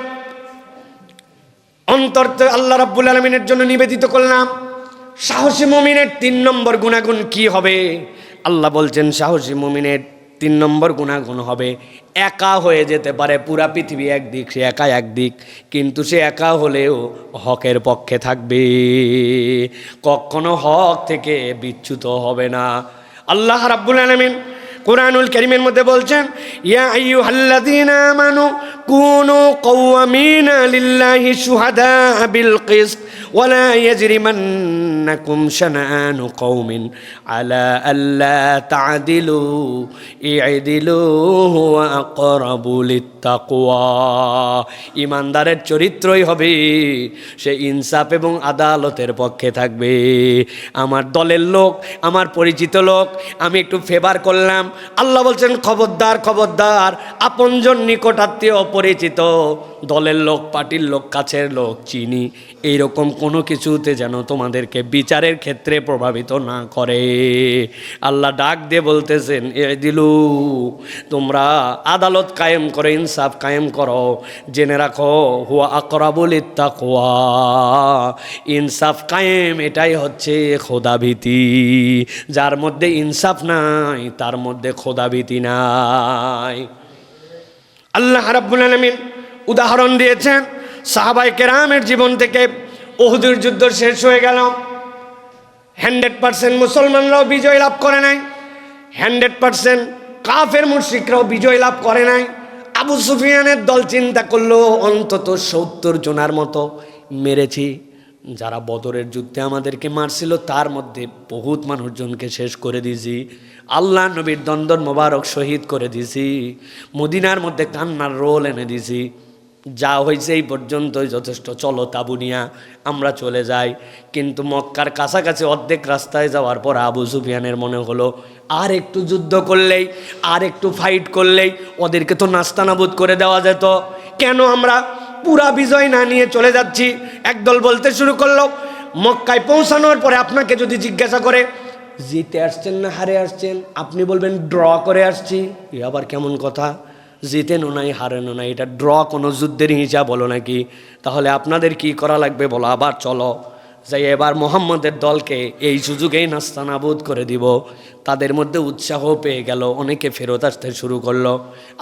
অন্তর তো আল্লাহ রাব্বুল আলামিনের জন্য নিবেদিত করলাম। সাহসী মুমিনের 3 নম্বর গুণাগুণ কি হবে? আল্লাহ বলছেন সাহসী মুমিনের 3 নম্বর গুণাগুণ হবে, একা হয়ে যেতে পারে। পুরা পৃথিবী একদিক, সে একা একদিক, কিন্তু সে একা হলেও হকের পক্ষে থাকবে, কখনো হক থেকে বিচ্যুত হবে না। আল্লাহ রাব্বুল আলামিন কুরআনুল কারীমের মধ্যে বলছেন, ইয়া আইয়ুহাল্লাযীনা আমানু কুনু কওয়ামিনা লিল্লাহি শুহাদা বিল কিসত ওয়ালা ইয়াজরিমান্নাকুম শানাআনু কওমিন আলা আল্লা তা'দিলু ই'দিলু হুয়া আকরাবু লিত্তাকওয়া। ঈমানদারের চরিত্রই হবে সে ইনসাফ এবং আদালতের পক্ষে থাকবে। আমার দলের লোক, আমার পরিচিত লোক, আমি একটু ফেভার করলাম, আল্লাহ বলছেন খবরদার, খবরদার, আপনজন, নিকটাত্মীয়, অপরিচিত, দলের লোক, পার্টির লোক, কাছের লোক, চিনি, এইরকম কোনো কিছুতে যেন তোমাদেরকে বিচারের ক্ষেত্রে প্রভাবিত না করে। আল্লাহ ডাক দিয়ে বলতেছেন, এ দিলু, তোমরা আদালত কায়েম করো, ইনসাফ কায়েম করো, জেনে রাখো হুয়া আকরাবুল লিত্তাকওয়া। ইনসাফ কায়েম, এটাই হচ্ছে খোদাভীতি। যার মধ্যে ইনসাফ নাই তার মধ্যে খোদাভীতি নাই। আল্লাহ রাব্বুল আলামিন উদাহরণ দিয়েছেন সাহাবায়ে কেরামের জীবন থেকে। উহুদের যুদ্ধ শেষ হয়ে গেল, 100% মুসলমানরাও বিজয় লাভ করে নাই, 100% কাফের মুশরিকরাও বিজয় লাভ করে নাই। আবু সুফিয়ানের দল চিন্তা করলো অন্তত 70 জনের মতো মেরেছি। যারা বদরের যুদ্ধে আমাদেরকে মারছিল তার মধ্যে বহুত মানুষজনকে শেষ করে দিয়েছি। আল্লাহ নবীর দন্দন মোবারক শহীদ করে দিয়েছি। মদিনার মধ্যে কান্নার রোল এনে দিয়েছি। যা হয়েছে এই পর্যন্তই যথেষ্ট, চলো তাবু নিয়া আমরা চলে যাই। কিন্তু মক্কার কাছাকাছি অর্ধেক রাস্তায় যাওয়ার পর আবু সুফিয়ানের মনে হলো আর একটু যুদ্ধ করলেই, আর একটু ফাইট করলেই ওদেরকে তো নাস্তানাবুদ করে দেওয়া যেত। কেন আমরা পুরা বিজয় না নিয়ে চলে যাচ্ছি? একদল বলতে শুরু করলো, মক্কায় পৌঁছানোর পরে আপনাকে যদি জিজ্ঞাসা করে জিতে আসছেন না হারে আসছেন, আপনি বলবেন ড্র করে আসছি। এ আবার কেমন কথা? জিতেনও নাই হারেনও নাই, এটা ড্র কোনো যুদ্ধের হিসাব হলো নাকি? তাহলে আপনাদের কি করা লাগবে বলো, আবার চলো যাই এবার মোহাম্মদের দলকে এই সুযোগেই নাস্তানাবুদ করে দিব। তাদের মধ্যে উৎসাহ পেয়ে গেল, অনেকে ফেরত আসতে শুরু করলো।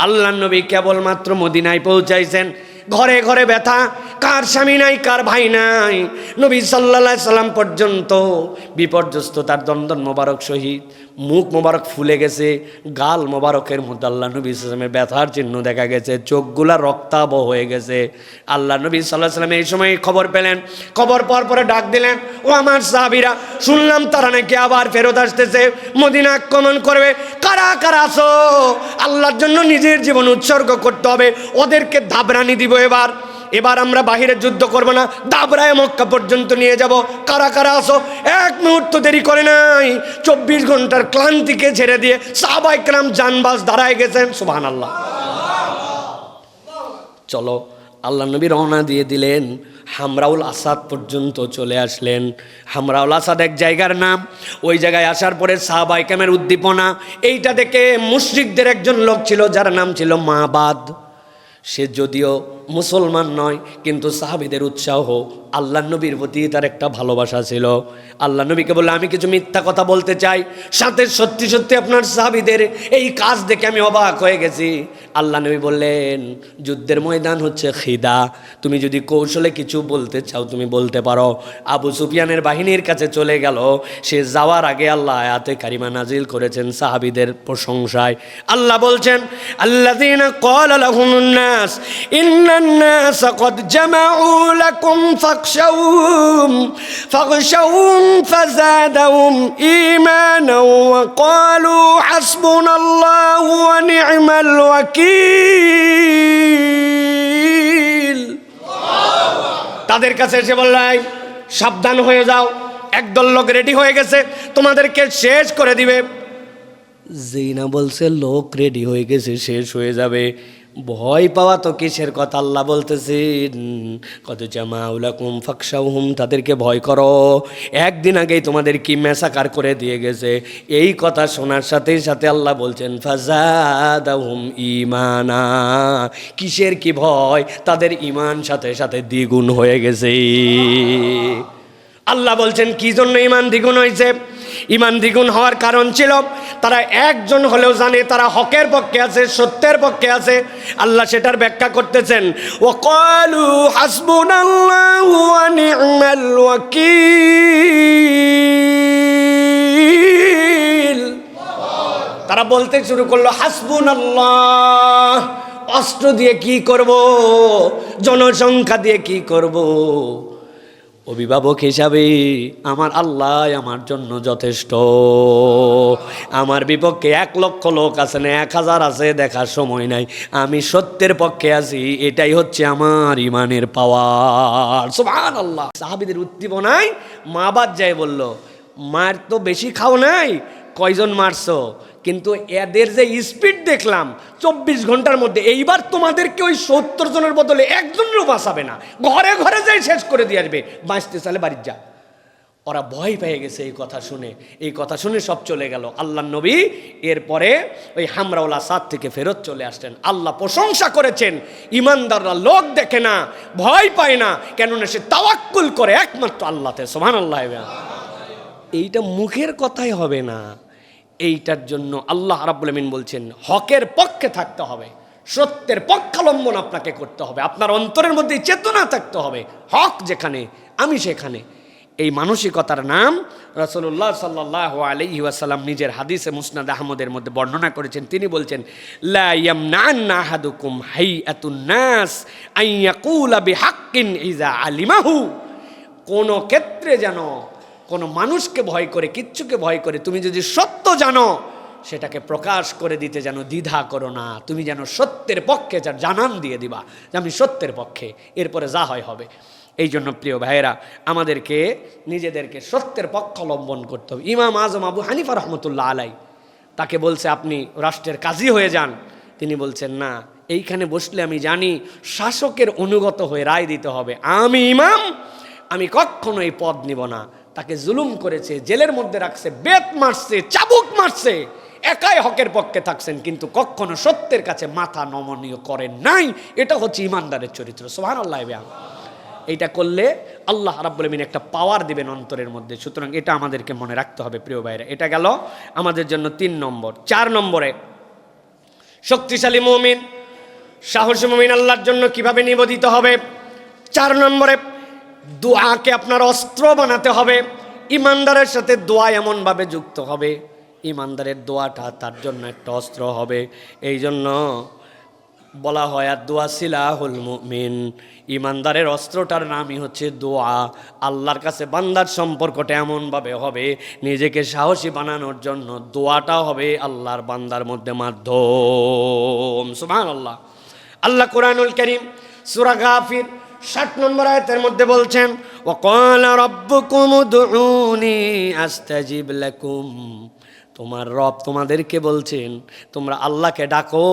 আল্লাহ নবী কেবলমাত্র মদিনায় পৌঁছাইছেন, ঘরে ঘরে ব্যথা, কার স্বামী নাই কার ভাই নাই। নবী সাল্লাল্লাহু আলাইহি সাল্লাম পর্যন্ত বিপর্যস্ত, তার দন্দন মোবারক শহীদ, মুখ মোবারক ফুলে গেছে, গাল মোবারকের মধ্যে আল্লাহ নবী সাল্লাল্লাহু আলাইহি সাল্লামের ব্যথার চিহ্ন দেখা গেছে, চোখগুলা রক্তাভ হয়ে গেছে। আল্লাহ নবী সাল্লাল্লাহু আলাইহি সাল্লাম এই সময় খবর পেলেন, খবর পাওয়ার পরে ডাক দিলেন, ও আমার সাহাবীরা, শুনলাম তারা নাকি আবার ফেরত আসতেছে, মদিনা আক্রমণ করবে। কারা কারা আছো? আল্লাহর জন্য নিজের জীবন উৎসর্গ করতে হবে, ওদেরকে দাবরানি দিব। এবার আমরা বাহিরে যুদ্ধ করব না, দাবরায় মক্কা পর্যন্ত নিয়ে যাব। কারা কারা আসো? এক মুহূর্ত দেরি করে নাই, 24 ঘন্টার ক্লান্তিকে ছেড়ে দিয়ে সাহাবায়ে কেরাম জানবাজ দাঁড়ায় গেছেন। সুবহানাল্লাহ। চলো, আল্লাহ নবী রওনা দিয়ে দিলেন, হামরাউল আসাদ পর্যন্ত চলে আসলেন। হামরাউল আসাদ এক জায়গার নাম। ওই জায়গায় আসার পরে সাহাবায়ে কেরামের উদ্দীপনা, এইটা দেখে মুশরিকদের একজন লোক ছিল যার নাম ছিল মাবাদ। সে যদিও মুসলমান নয়, কিন্তু সাহাবীদের উৎসাহ, আল্লাহ নবীর প্রতি তার একটা ভালোবাসা ছিল। আল্লাহ নবীকে বললে, আমি কিছু মিথ্যা কথা বলতে চাই, সাথে সত্যি সত্যি আপনার সাহাবীদের এই কাজ দেখে আমি অবাক হয়ে গেছি। আল্লাহ নবী বললেন, যুদ্ধের ময়দান হচ্ছে খিদা, তুমি যদি কৌশলে কিছু বলতে চাও তুমি বলতে পারো। আবু সুফিয়ানের বাহিনীর কাছে চলে গেল, সে যাওয়ার আগে আল্লাহ আয়াতে কারিমা নাজিল করেছেন সাহাবীদের প্রশংসায়। আল্লাহ বলছেন, আল্লাযীনা ক্বালা লাহুমুন নাস ইন্নান নাস ক্বাদ জামাউ লাকুম ফাখশাউহুম ফাযাদাহুম ঈমানাও ওয়া ক্বালু হাসবুনাল্লাহু ওয়া নি'মাল ওয়াকিল। তাদের কাছে এসে বললেন, সাবধান হয়ে যাও, একদল লোক রেডি হয়ে গেছে, তোমাদেরকে শেষ করে দিবে। যেই না বলছে লোক রেডি হয়ে গেছে, শেষ হয়ে যাবে, ভয় পাওয়া তো কিসের কথা? আল্লাহ বলতেছেন, কত জামাউলাকুম ফাখশাউহুম, তাদেরকে ভয় করো, একদিন আগেই তোমাদের কি মেসাকার করে দিয়ে গেছে। এই কথা শোনার সাথে সাথে আল্লাহ বলছেন, ফাযাদাহুম ঈমানা, কিসের কি ভয়? তাদের ঈমান সাথে সাথে দ্বিগুণ হয়ে গেছে। আল্লাহ বলছেন, কি জন্য ঈমান দ্বিগুণ হয়েছে? ঈমান দ্বিগুণ হওয়ার কারণ ছিল, তারা একজন হলেও জানে তারা হকের পক্ষে আছে, সত্যের পক্ষে আছে। আল্লাহ সেটার ব্যাখ্যা করতেছেন, ওয়াকালু হাসবুনাল্লাহু ওয়া নি'মাল ওয়াকিল। তারা বলতে শুরু করলো, হাসবুনাল্লাহ, অস্ত্র দিয়ে কি করব, জনসংখ্যা দিয়ে কি করব, অভিভাবক হিসাবে আমার আল্লাহ আমার জন্য যথেষ্ট। আমার বিপক্ষে 1 লক্ষ লোক আছে না 1000 আছে, দেখার সময় নাই, আমি সত্যের পক্ষে আছি, এটাই হচ্ছে আমার ইমানের পাওয়ার। সুবহানাল্লাহ। সাহাবীদের উদ্দীপনায় মাবাদ যায় বলল, মার তো বেশি খাও নাই, কয়জন মারছো? কিন্তু এদের যে স্পিড দেখলাম 24 ঘন্টার মধ্যে, এইবার তোমাদেরকে ওই 70 জনের বদলে একজনেরও বাঁচাবে না, ঘরে ঘরে যাই শেষ করে দিয়ে আসবে, বাঁচতে চাইলে বাড়ির যা। ওরা ভয় পেয়ে গেছে এই কথা শুনে সব চলে গেল। আল্লাহ নবী এরপরে ওই হামরাউল আসাদ থেকে ফেরত চলে আসলেন। আল্লাহ প্রশংসা করেছেন, ইমানদাররা লোক দেখে না, ভয় পায় না, কেননা সে তাওয়াক্কুল করে একমাত্র আল্লাহতে। সুবহানাল্লাহ। এইটা মুখের কথাই হবে না, এইটার জন্য আল্লাহ রাব্বুল আমিন বলছেন, হকের পক্ষে থাকতে হবে, সত্যের পক্ষাবলম্বন আপনাকে করতে হবে, আপনার অন্তরের মধ্যে চেতনা থাকতে হবে, হক যেখানে আমি সেখানে। এই মানসিকতার নাম রাসূলুল্লাহ সাল্লাল্লাহু আলাইহি ওয়াসাল্লাম নিজের হাদিসে মুসনাদ আহমদের মধ্যে বর্ণনা করেছেন। তিনি বলছেন, লা ইয়ামনান্না আহাদুকুম হাইয়াতুন নাস আন ইয়াকুলা বিহাক্কিন ইযা আলিমাহু। কোন ক্ষেত্রে যেন কোনো মানুষকে ভয় করে, কিচ্ছুকে ভয় করে, তুমি যদি সত্য জানো সেটাকে প্রকাশ করে দিতে যেন দ্বিধা করো না, তুমি যেন সত্যের পক্ষে জানান দিয়ে দিবা যে আমি সত্যের পক্ষে, এরপরে যা হয় হবে। এই জন্য প্রিয় ভাইয়েরা, আমাদেরকে নিজেদেরকে সত্যের পক্ষ অবলম্বন করতে হবে। ইমাম আজম আবু হানিফা রহমতুল্লাহ আলাই, তাকে বলছে আপনি রাষ্ট্রের কাজী হয়ে যান, তিনি বলছেন না, এইখানে বসলে আমি জানি শাসকের অনুগত হয়ে রায় দিতে হবে। আমি ইমাম, আমি কখনো এই পদ নিব না। তাকে জুলুম করেছে, জেলের মধ্যে রাখছে, বেত মারছে, চাবুক মারছে, একাই হকের পক্ষে থাকছেন, কিন্তু কখনো সত্যের কাছে মাথা নমনীয় করেন নাই। এটা হচ্ছে ইমানদারের চরিত্র। সুবহানাল্লাহ। এইটা করলে আল্লাহ রাব্বুল আমিন একটা পাওয়ার দিবেন অন্তরের মধ্যে। সুতরাং এটা আমাদেরকে মনে রাখতে হবে প্রিয় ভাইরা। এটা গেল আমাদের জন্য 3 নম্বর। 4 নম্বরে শক্তিশালী মুমিন, সাহসী মুমিন আল্লাহর জন্য কিভাবে নিবেদিত হবে। 4 নম্বরে দোয়াকে আপনার অস্ত্র বানাতে হবে। ইমানদারের সাথে দোয়া এমনভাবে যুক্ত হবে, ইমানদারের দোয়াটা তার জন্য একটা অস্ত্র হবে। এই জন্য বলা হয় আর দোয়া সিলাহুল মুমিন, ইমানদারের অস্ত্রটার নামই হচ্ছে দোয়া। আল্লাহর কাছে বান্দার সম্পর্কটা এমনভাবে হবে, নিজেকে সাহসী বানানোর জন্য দোয়াটা হবে আল্লাহর বান্দার মধ্যে মাধ্যম। সুবহানাল্লাহ। আল্লাহ কুরআনুল কারীম সূরা গাফির 60 নম্বর আয়াতের মধ্যে বলছেন, ওয়াকালা রাব্বুকুম উদউনি আস্তাজিব লাকুম। তোমার রব তোমাদেরকে বলছেন তোমরা আল্লাহকে ডাকো,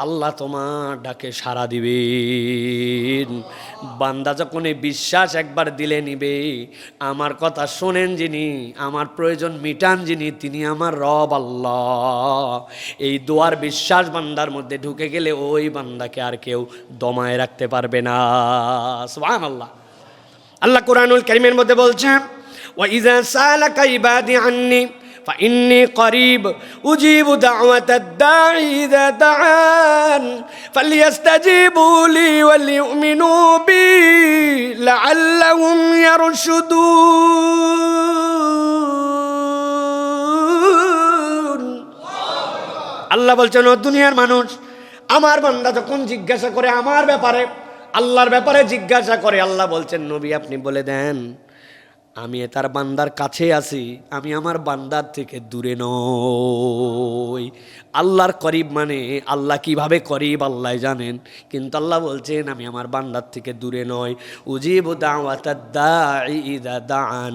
আল্লাহ তোমার ডাকে সাড়া দিবেন। বান্দা যখন এই বিশ্বাস একবার দিলে নিবে, আমার কথা শোনেন যিনি, আমার প্রয়োজন মিটান যিনি, তিনি আমার রব আল্লাহ। এই দোয়ার বিশ্বাস বান্দার মধ্যে ঢুকে গেলে ওই বান্দাকে আর কেউ দমায় রাখতে পারবে না। সুবহানাল্লাহ। আল্লাহ কুরআনুল কারীমের মধ্যে বলছেন, ওয়া ইযা সালাকা ইবাদি আন্নী فإني قريب أجيب دعوة الداعي إذا دعان فليستجيبوا لي وليؤمنوا بي لعلهم يرشدون। আল্লাহ বলছেন, ও দুনিয়ার মানুষ, আমার বান্দা যখন জিজ্ঞাসা করে আমার ব্যাপারে, আল্লাহর ব্যাপারে জিজ্ঞাসা করে, আল্লাহ বলছেন নবী আপনি বলে দেন আমি তার বান্দার কাছে আছি, আমি আমার বান্দার থেকে দূরে নই। আল্লাহর করিব মানে আল্লাহ কিভাবে করিব আল্লাহ জানেন, কিন্তু আল্লাহ বলছেন আমি আমার বান্দার থেকে দূরে নয়। উজিবু দাওয়াতাদ দাঈ ইযা দাআন,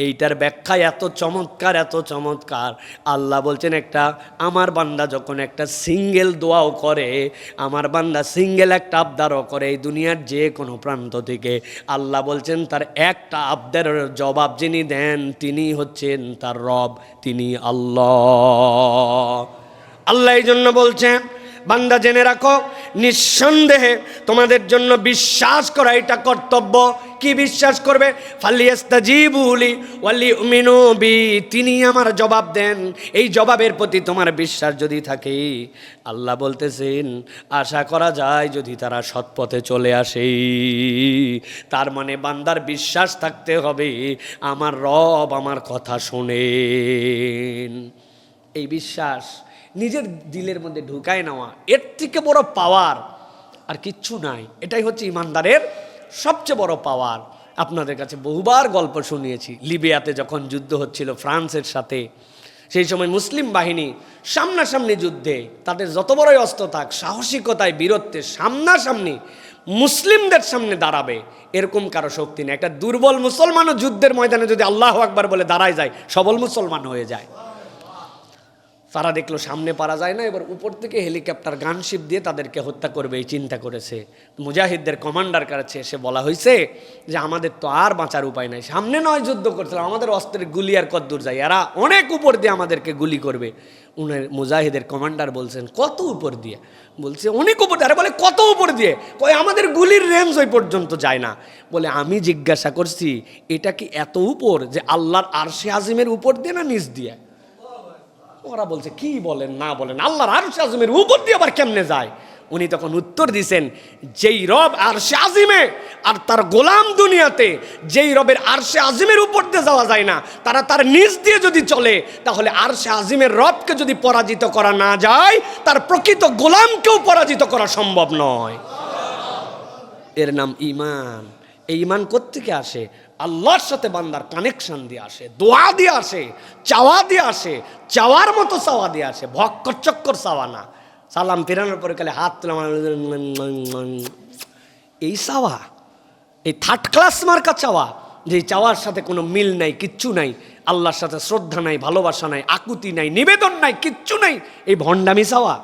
এইটার ব্যাখ্যা এত চমৎকার, এত চমৎকার। আল্লাহ বলছেন একটা আমার বান্দা যখন একটা সিঙ্গেল দোয়াও করে, আমার বান্দা সিঙ্গেল একটা আবদারও করে এই দুনিয়ার যে কোনো প্রান্ত থেকে, আল্লাহ বলছেন তার একটা আবদারের জবাব যিনি দেন তিনি হচ্ছেন তার রব, তিনি আল্লাহ। আল্লাহ এই জন্য বলছেন বান্দা জেনে রাখো, নিঃসন্দেহে তোমাদের জন্য বিশ্বাস করা এটা কর্তব্য। কি বিশ্বাস করবে? ফালিয়াস্তাজিবু লি ওয়ালিউমিনু বি, তিনি আমার জবাব দেন, এই জবাবের প্রতি তোমার বিশ্বাস যদি থাকে, আল্লাহ বলতেছেন আশা করা যায় যদি তারা সৎপথে চলে আসে। তার মানে বান্দার বিশ্বাস থাকতে হবে আমার রব আমার কথা শোনেন। এই বিশ্বাস নিজের দিলের মধ্যে ঢুকায় নেওয়া, এর থেকে বড় পাওয়ার আর কিচ্ছু নাই। এটাই হচ্ছে ইমানদারের সবচেয়ে বড় পাওয়ার। আপনাদের কাছে বহুবার গল্প শুনিয়েছি, লিবিয়াতে যখন যুদ্ধ হচ্ছিল ফ্রান্সের সাথে, সেই সময় মুসলিম বাহিনী সামনাসামনি যুদ্ধে, তাদের যত বড়ই অস্ত্র থাক, সাহসিকতায় বীরত্বে সামনাসামনি মুসলিমদের সামনে দাঁড়াবে এরকম কারো শক্তি নেই। একটা দুর্বল মুসলমানও যুদ্ধের ময়দানে যদি আল্লাহু আকবার বলে দাঁড়ায় যায়, সবল মুসলমান হয়ে যায়। তারা দেখলো সামনে পারা যায় না, এবার উপর থেকে হেলিকপ্টার গানশিপ দিয়ে তাদেরকে হত্যা করবে এই চিন্তা করেছে। মুজাহিদদের কমান্ডার কাছে এসে বলা হয়েছে যে আমাদের তো আর বাঁচার উপায় নাই, সামনে নয় যুদ্ধ করছিলাম, আমাদের অস্ত্রের গুলি আর কদ্দূর যায়, এরা অনেক উপর দিয়ে আমাদেরকে গুলি করবে। উনার মুজাহিদের কমান্ডার বলছেন কত উপর দিয়ে? বলছে অনেক উপর দিয়ে। আরে বলে কত উপর দিয়ে? কয় আমাদের গুলির রেঞ্জ ওই পর্যন্ত যায় না। বলে আমি জিজ্ঞাসা করছি এটা কি এত উপর যে আল্লাহর আরশে আজিমের উপর দিয়ে না নিচ দিয়ে? ওরা বলছে কি বলেন না বলেন, আল্লাহর আরশে আজিমের উপর দিয়ে আবার কেমনে যায়? উনি তখন উত্তর দিছেন, যেই রব আরশে আজিমে আর তার গোলাম দুনিয়াতে, যেই রবের আরশে আজিমের উপর দিয়ে যাওয়া যায় না, তারা তার নিচ দিয়ে যদি চলে, তাহলে আরশে আজিমের রবকে যদি পরাজিত করা না যায়, তার প্রকৃত গোলামকেও পরাজিত করা সম্ভব নয়। এর নাম ঈমান। এই ঈমান কোত্থেকে আসে? আল্লাহর সাথে বান্দার কানেকশন দিয়ে আসে, দোয়া দিয়ে আসে, চাওয়া দিয়ে আসে, চাওয়ার মতো চাওয়া দিয়ে আসে, ভক্কর চক্কর চাওয়া না। সালাম ফেরানোর পরে কালে হাত তুলে এই চাওয়া, এই থার্ড ক্লাস মার্কা চাওয়া, যে চাওয়ার সাথে কোনো মিল নাই, কিচ্ছু নাই, আল্লাহর সাথে শ্রদ্ধা নাই, ভালোবাসা নাই, আকুতি নাই, নিবেদন নাই, কিচ্ছু নাই, এই ভণ্ডামি চাওয়া।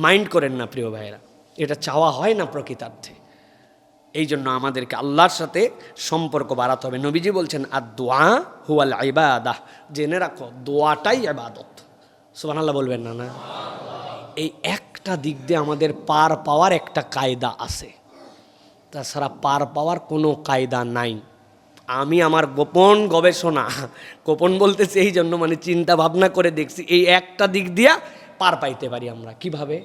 মাইন্ড করেন না প্রিয় ভাইয়েরা, এটা চাওয়া হয় না প্রকৃতার্থে। এই জন্য আমাদেরকে আল্লাহর সাথে সম্পর্ক বাড়াতে হবে। নবীজি বলছেন আর দোয়া হুয়াল ইবাদাহ, জেনে রাখো দোয়াটাই ইবাদত। সুবহানাল্লাহ বলবেন না? না, এই একটা দিক দিয়ে আমাদের পার পাওয়ার একটা কায়দা আছে, তাছাড়া পার পাওয়ার কোনো কায়দা নাই। আমি আমার গোপন গবেষণা, গোপন বলতেছি এই জন্য মানে চিন্তা ভাবনা করে দেখছি, এই একটা দিক দিয়া পার পাইতে পারি আমরা। কিভাবে?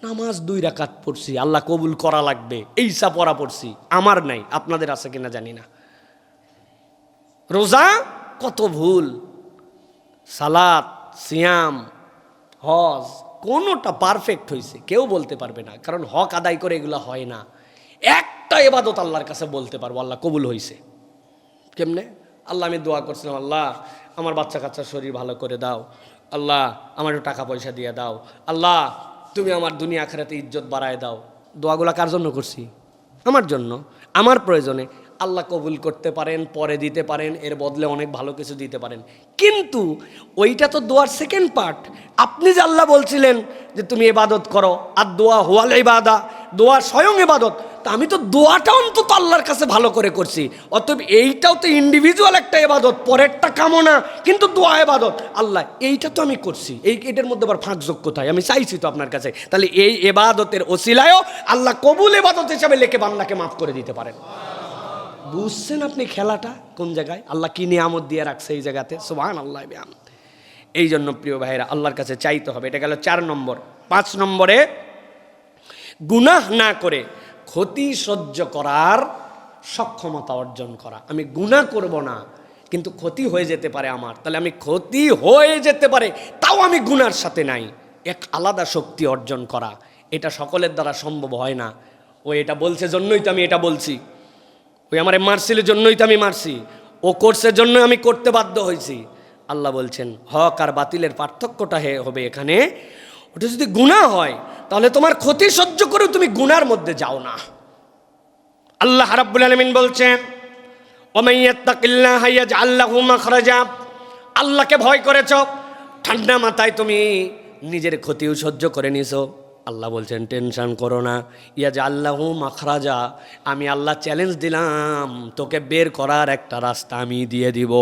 নামাজ 2 রাকাত পড়ছি, আল্লাহ কবুল করা লাগবে, এইসা পড়া পড়ছি, আমার নাই, আপনাদের আছে কিনা জানি না। রোজা কত ভুল, সালাত, সিয়াম, হজ, কোনোটা পারফেক্ট হয়েছে কেউ বলতে পারবে না, কারণ হক আদায় করে এগুলো হয় না। একটা ইবাদত আল্লাহর কাছে বলতে পারবো আল্লাহ কবুল হয়েছে। কেমনে? আল্লাহ আমি দোয়া করছিলাম, আল্লাহ আমার বাচ্চা কাচ্চার শরীর ভালো করে দাও, আল্লাহ আমার একটু টাকা পয়সা দিয়ে দাও, আল্লাহ তুমি আমার দুনিয়া আখিরাতে ইজ্জত বাড়ায় দাও। দোয়াগুলা কার জন্য করছি? আমার জন্য, আমার প্রয়োজনে। আল্লাহ কবুল করতে পারেন, পরে দিতে পারেন, এর বদলে অনেক ভালো কিছু দিতে পারেন, কিন্তু ওইটা তো দোয়ার সেকেন্ড পার্ট। আপনি যে আল্লাহ বলছিলেন যে তুমি ইবাদত করো, আর দোয়া হুয়াল ইবাদা, দোয়া স্বয়ং ইবাদত, তা আমি তো দোয়াটা অন্তত আল্লাহর কাছে ভালো করে করছি, অতএব এইটাও তো ইন্ডিভিজুয়াল একটা ইবাদত, পরেরটা কামনা, কিন্তু দোয়া ইবাদত। আল্লাহ এইটা তো আমি করছি, এটার মধ্যে আবার ফাঁক যোগ কোথায়? আমি চাইছি তো আপনার কাছে, তাহলে এই ইবাদতের ওসিলায়ও আল্লাহ কবুল ইবাদত হিসাবে লেখে বান্দাকে মাফ করে দিতে পারেন। বুঝছেন আপনি খেলাটা কোন জায়গায়? আল্লাহ কি নিয়ামত দিয়ে রাখছে এই জায়গাতে, সুবহানাল্লাহ। এই জন্য প্রিয় ভাইরা আল্লাহর কাছে চাইতে হবে। এটা গেল 4 নম্বর। 5 নম্বরে গুনাহ না করে ক্ষতি সহ্য করার সক্ষমতা অর্জন করা। আমি গুনাহ করব না, কিন্তু ক্ষতি হয়ে যেতে পারে আমার, তাহলে আমি ক্ষতি হয়ে যেতে পারে তাও আমি গুনার সাথে নাই, এক আলাদা শক্তি অর্জন করা। এটা সকলের দ্বারা সম্ভব হয় না। ও এটা বলছে জন্যই তো আমি এটা বলছি, ওই আমার মারছিল জন্যই তো আমি মারছি, ও করছে জন্য আমি করতে বাধ্য হয়েছি। আল্লাহ বলছেন হক আর বাতিলের পার্থক্যটা হবে এখানে, ওটা যদি গুনাহ হয় তাহলে তোমার ক্ষতি সহ্য করেও তুমি গুনার মধ্যে যাও না। আল্লাহ রাব্বুল আলামিন বলছেন ওমান ইয়াত্তাকিল্লাহা ইয়াজআল লাহু মাখরাজা, আল্লাহকে ভয় করেছো, ঠান্ডা মাথায় তুমি নিজের ক্ষতিও সহ্য করে নিছো। আল্লাহ বলছেন টেনশন করো না, ইয়াজআল লাহু মাখরাজা, আমি আল্লাহ চ্যালেঞ্জ দিলাম, তোকে বের করার একটা রাস্তা আমি দিয়ে দিব।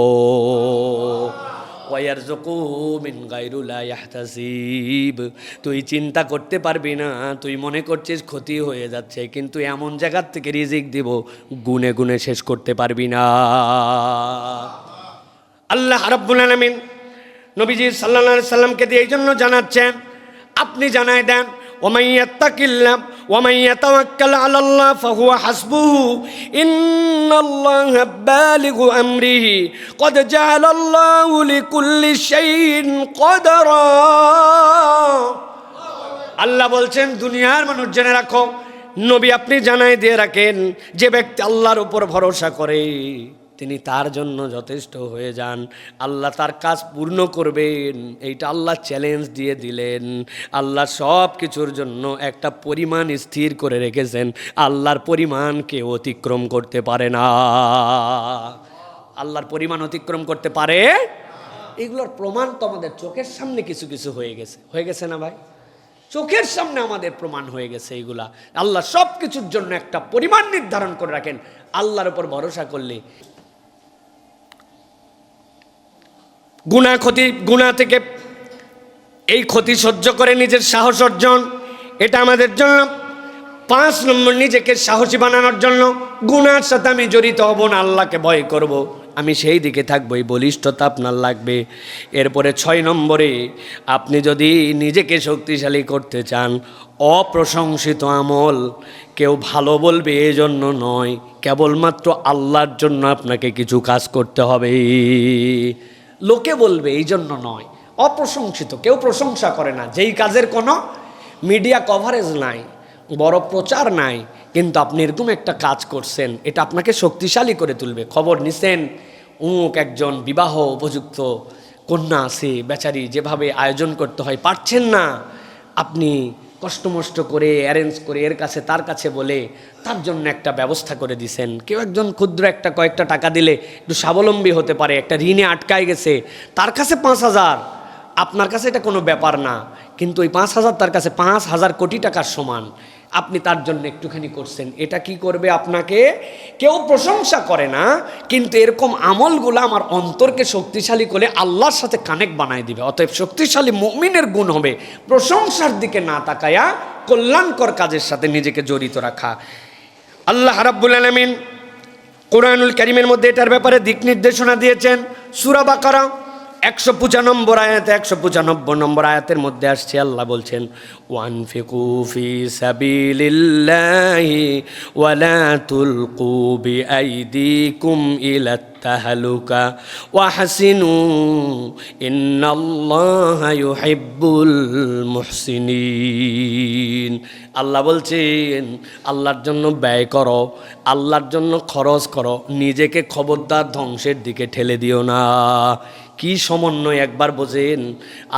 ওয়ারযুকুহু মিন গায়রি লা ইয়াহতাসিব, তুই চিন্তা করতে পারবি না, তুই মনে করছিস ক্ষতি হয়ে যাচ্ছে, কিন্তু এমন জায়গার থেকে রিজিক দিব গুনে গুনে শেষ করতে পারবি না। আল্লাহ রাব্বুল আলামিন নবীজি সাল্লাল্লাহু আলাইহি সাল্লামকে দিয়ে এই জন্য জানাচ্ছেন, আপনি জানাই দেন ওমান ইয়াত্তাকিল্লাহ ওমান ইয়াতাওয়াক্কাল আলাল্লাহ ফাহুয়া হাসবুহু ইন্নাল্লাহা বালিগু আমরিহি ক্বাদ জাআলাল্লাহু লিকুল্লি শাইইন কদরা। আল্লাহ বলছেন দুনিয়ার মানুষ জেনে রাখো, নবী আপনি জানাই দিয়ে রাখেন, যে ব্যক্তি আল্লাহর উপর ভরসা করে তিনি তার জন্য যথেষ্ট হয়ে যান, আল্লাহ তার কাজ পূর্ণ করবেন। এইটা আল্লাহ চ্যালেঞ্জ দিয়ে দিলেন। আল্লাহ সব কিছুর জন্য একটা পরিমাণ স্থির করে রেখেছেন, আল্লাহর পরিমাণকে অতিক্রম করতে পারে না। আল্লাহর পরিমাণ অতিক্রম করতে পারে, এগুলোর প্রমাণ তো আমাদের চোখের সামনে কিছু কিছু হয়ে গেছে না ভাই? চোখের সামনে আমাদের প্রমাণ হয়ে গেছে এইগুলা। আল্লাহ সব কিছুর জন্য একটা পরিমাণ নির্ধারণ করে রাখেন, আল্লাহর উপর ভরসা করলে। গুনাহ থেকে এই ক্ষতি সহ্য করে নিজের সাহস অর্জন, এটা আমাদের জন্য 5 নম্বর। নিজেকে সাহসী বানানোর জন্য গুনাহর সাথে আমি জড়িত হব না, আল্লাহকে ভয় করব, আমি সেই দিকে থাকবো, এই বলিষ্ঠতা আপনার লাগবে। এরপরে 6 নম্বরে আপনি যদি নিজেকে শক্তিশালী করতে চান, অপ্রশংসিত আমল কেউ ভালো বলবে এই জন্য নয়, কেবলমাত্র আল্লাহর জন্য আপনাকে কিছু কাজ করতে হবে। লোকে বলবে এই জন্য নয়, অপ্রশংসিত, কেউ প্রশংসা করে না, যেই কাজের কোনো মিডিয়া কভারেজ নাই, বড় প্রচার নাই, কিন্তু আপনি এরকম একটা কাজ করছেন, এটা আপনাকে শক্তিশালী করে তুলবে। খবর নিছেন অমুক একজন বিবাহ উপযুক্ত কন্যা আছে, বেচারি যেভাবে আয়োজন করতে হয় পারছেন না, আপনি কষ্টমষ্ট করে অ্যারেঞ্জ করে এর কাছে তার কাছে বলে তার জন্য একটা ব্যবস্থা করে দিছেন। কেউ একজন ক্ষুদ্র একটা কয়েকটা টাকা দিলে একটু স্বাবলম্বী হতে পারে, একটা ঋণে আটকায় গেছে, তার কাছে 5,000, আপনার কাছে এটা কোনো ব্যাপার না, কিন্তু ওই 5,000 তার কাছে 5,000 কোটি টাকার সমান। আপনি তার জন্য একটুখানি করছেন, এটা কি করবে আপনাকে? কেউ প্রশংসা করে না, কিন্তু এরকম আমলগুলো আমার অন্তরকে শক্তিশালী করে আল্লাহর সাথে কানেক্ট বানায় দিবে। অতএব শক্তিশালী মুমিনের গুণ হবে প্রশংসার দিকে না তাকায়া কল্যাণকর কাজের সাথে নিজেকে জড়িত রাখা। আল্লাহ রাব্বুল আলামিন কোরআনুল কারীমের মধ্যে এটার ব্যাপারে দিক নির্দেশনা দিয়েছেন। সূরা বাকারা 195 আয়াতে 195 নম্বর আয়াতের মধ্যে আসছে, আল্লাহ বলছেন ওয়ানফিকু ফি সাবিলিল্লাহি ওয়ালা তুলকু বিআইদিকুম ইলাত তাহলুকা ওয়াহসিনু ইন্নাল্লাহা ইউহিব্বুল মুহসিনিন। আল্লাহ বলছেন আল্লাহর জন্য ব্যয় করো, আল্লাহর জন্য খরচ করো, নিজেকে খবরদার ধ্বংসের দিকে ঠেলে দিও না। কি সমন্বয় একবার বোঝেন,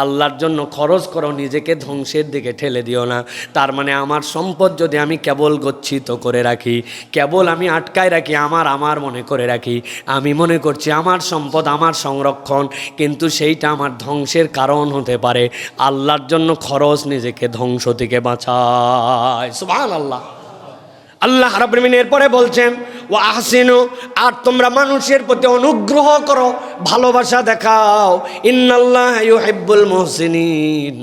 আল্লাহর জন্য খরচ করো, নিজেকে ধ্বংসের দিকে ঠেলে দিও না। তার মানে আমার সম্পদ যদি আমি কেবল গচ্ছিত করে রাখি, কেবল আমি আটকায় রাখি, আমার মনে করে রাখি, আমি মনে করছি আমার সম্পদ আমার সংরক্ষণ, কিন্তু সেইটা আমার ধ্বংসের কারণ হতে পারে। আল্লাহর জন্য খরচ নিজেকে ধ্বংস থেকে বাঁচায়। সুবহানাল্লাহ। আল্লাহ রাব্বুল আলামিন এরপরে বলছেন ওয়া আহসিনু, আর তোমরা মানুষের প্রতি অনুগ্রহ করো, ভালোবাসা দেখাও। ইন্নাল্লাহা ইউহিব্বুল মুহসিনিন,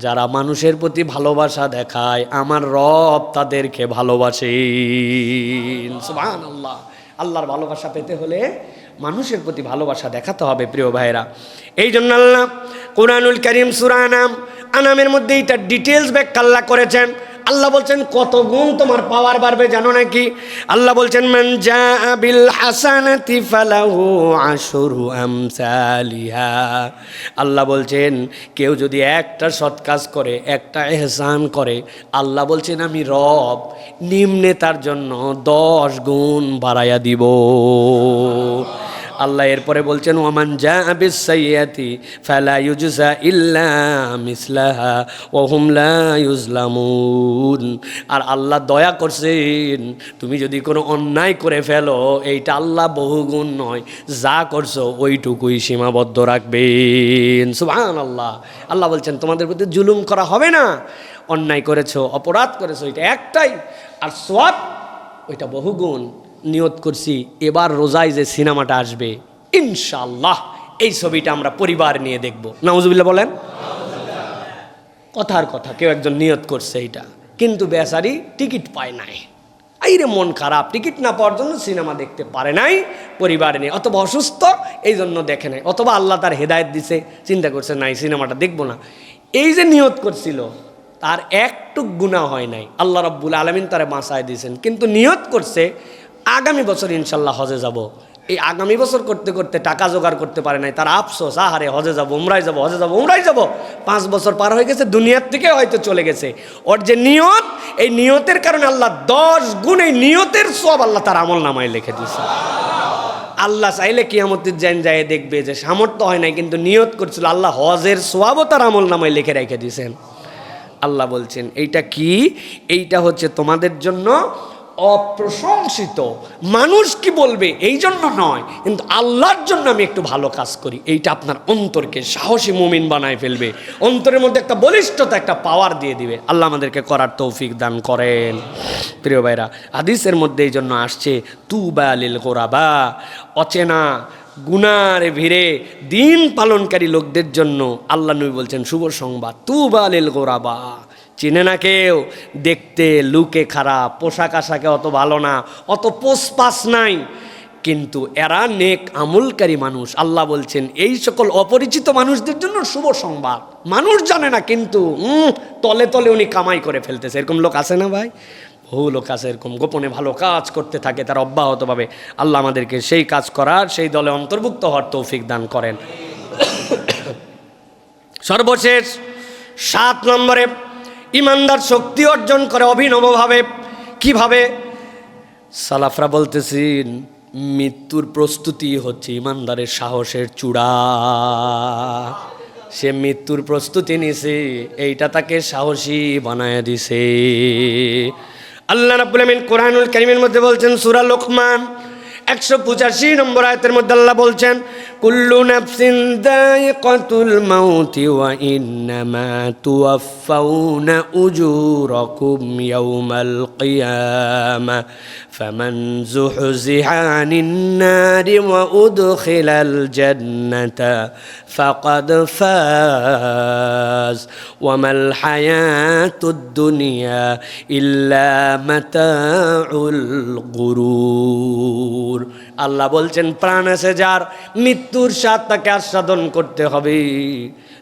যারা মানুষের প্রতি ভালোবাসা দেখায় আমার রব তাদেরকে ভালোবাসেন। সুবহানাল্লাহ। আল্লাহর ভালোবাসা পেতে হলে মানুষের প্রতি ভালোবাসা দেখাতে হবে প্রিয় ভাইরা। এই জন্য আল্লাহ কোরআনুল কারীম সূরা আনামের মধ্যে এটা ডিটেলস ব্যাখ্যা আল্লাহ করেছেন। আল্লাহ বলছেন কত গুণ তোমার পাওয়ার বাড়বে জানো নাকি? আল্লাহ বলছেন মান জাআ বিল হাসানাতি ফালাহু আশরু আমসালিহা। আল্লাহ বলছেন কেউ যদি একটা সৎ কাজ করে, একটা ইহসান করে, আল্লাহ বলছেন আমি রব নিম্নে তার জন্য 10 গুণ বাড়ায়া দিব। আল্লাহ এরপরে বলছেন ওয়ামান জাআ বিস-সাইয়্যাতি ফালা ইউজজা ইল্লা মিসলাহা ওয়া হুম লা ইউজলামুন। আর আল্লাহ দয়া করছেন তুমি যদি কোনো অন্যায় করে ফেলো, এইটা আল্লাহ বহুগুণ নয়, যা করছো ওইটুকুই সীমাবদ্ধ রাখবেন। সুবহানাল্লাহ। আল্লাহ বলছেন তোমাদের প্রতি জুলুম করা হবে না, অন্যায় করেছো, অপরাধ করেছো, এটা একটাই, আর সওয়াব ওইটা বহুগুণ। নিয়ত করছি এবার রোজায় যে সিনেমাটা আসবে ইনশাআল্লাহ এই ছবিটা আমরা পরিবার নিয়ে দেখব। নাউজুবিল্লাহ বলেন। কথার কথা, কেউ একজন নিয়ত করছে এইটা, কিন্তু বেচারি টিকিট পায় নাই, আইরে মন খারাপ, টিকিট না পাওয়ার জন্য সিনেমা দেখতে পারে নাই পরিবার নিয়ে, অথবা অসুস্থ এই জন্য দেখে নাই, অথবা আল্লাহ তার হেদায়েত দিছে, চিন্তা করছে নাই সিনেমাটা দেখবো না। এই যে নিয়ত করছিল তার একটু গুনাহ হয় নাই, আল্লাহ রাব্বুল আলামিন তারে বাঁচায় দিয়েছেন। কিন্তু নিয়ত করছে আগামী বছর ইনশাল্লাহ হজে যাব, এই আগামী বছর করতে করতে টাকা জোগাড় করতে পারে নাই, তার আফসোস, আহারে হজে যাব, উমরায় যাব, হজে যাব, উমরায় যাব, 5 বছর পার হয়ে গেছে, দুনিয়ার থেকে হয়তো চলে গেছে। ওর যে নিয়ত, এই নিয়তের কারণে আল্লাহ 10 গুণ এই নিয়তের সওয়াব আল্লাহ তার আমল নামায় লিখে দিয়েছে। আল্লাহ চাইলে কিয়ামতের দিন যায় দেখবে যে সামর্থ্য হয় নাই, কিন্তু নিয়ত করছিল, আল্লাহ হজের সওয়াবও তার আমল নামায় লিখে রেখে দিয়েছেন। আল্লাহ বলছেন এইটা কি? এইটা হচ্ছে তোমাদের জন্য অপ্রশংসিত। মানুষ কি বলবে এই জন্য নয়, কিন্তু আল্লাহর জন্য আমি একটু ভালো কাজ করি, এইটা আপনার অন্তরকে সাহসী মুমিন বানায় ফেলবে, অন্তরের মধ্যে একটা বলিষ্ঠতা, একটা পাওয়ার দিয়ে দিবে। আল্লাহ আমাদেরকে করার তৌফিক দান করেন। প্রিয় ভাইরা, হাদিসের মধ্যে এই জন্য আসছে তুবা লিল গুরাবা, অচেনা গুনার ভিড়ে দিন পালনকারী লোকদের জন্য আল্লাহ নবী বলছেন শুভ সংবাদ, তুবা লিল গুরাবা। চিনে না কেউ, দেখতে লুকে খারাপ, পোশাক আশাকে অত ভালো না, অত পোষপাস নাই, কিন্তু এরা নেক আমলকারী মানুষ। আল্লাহ বলছেন এই সকল অপরিচিত মানুষদের জন্য শুভ সংবাদ। মানুষ জানে না, কিন্তু তলে তলে উনি কামাই করে ফেলতেছে। এরকম লোক আছে না ভাই? বহু লোক আছে এরকম, গোপনে ভালো কাজ করতে থাকে তার অব্যাহতভাবে। আল্লাহ আমাদেরকে সেই কাজ করার, সেই দলে অন্তর্ভুক্ত হওয়ার তৌফিক দান করেন। সর্বশেষ 7 নম্বরে ইমানদার শক্তি অর্জন করে অভিনবভাবে। কিভাবে? সালাফরা বলতেছেন মৃত্যুর প্রস্তুতি হচ্ছে ইমানদারের সাহসের চূড়া। সে মৃত্যুর প্রস্তুতি নিছে, এইটা তাকে সাহসী বানায় দিছে। আল্লাহ রাব্বুল আলামিন কোরআনুল কারীমের মধ্যে বলছেন সূরা লোকমান 185 নম্বর আয়াতের মধ্যে আল্লাহ বলছেন কুল্লু নাফসিন যায়িকাতুল মাউতি ওয়া ইন্নামা তুওয়াফাউনা উজুরাকুম ইয়াওমাল কিয়ামাহ ফামান যুহজিহা আনিন নারি ওয়া উদখিলাল জান্নাতা ফাকাদ ফাজ ওয়া মাল হায়াতুদ দুনিয়া ইল্লা মাতাউল গুরুর। আল্লাহ বলছেন প্রাণ আছে যার, মৃত্যুর স্বাদ তাকে আস্বাদন করতে হবে।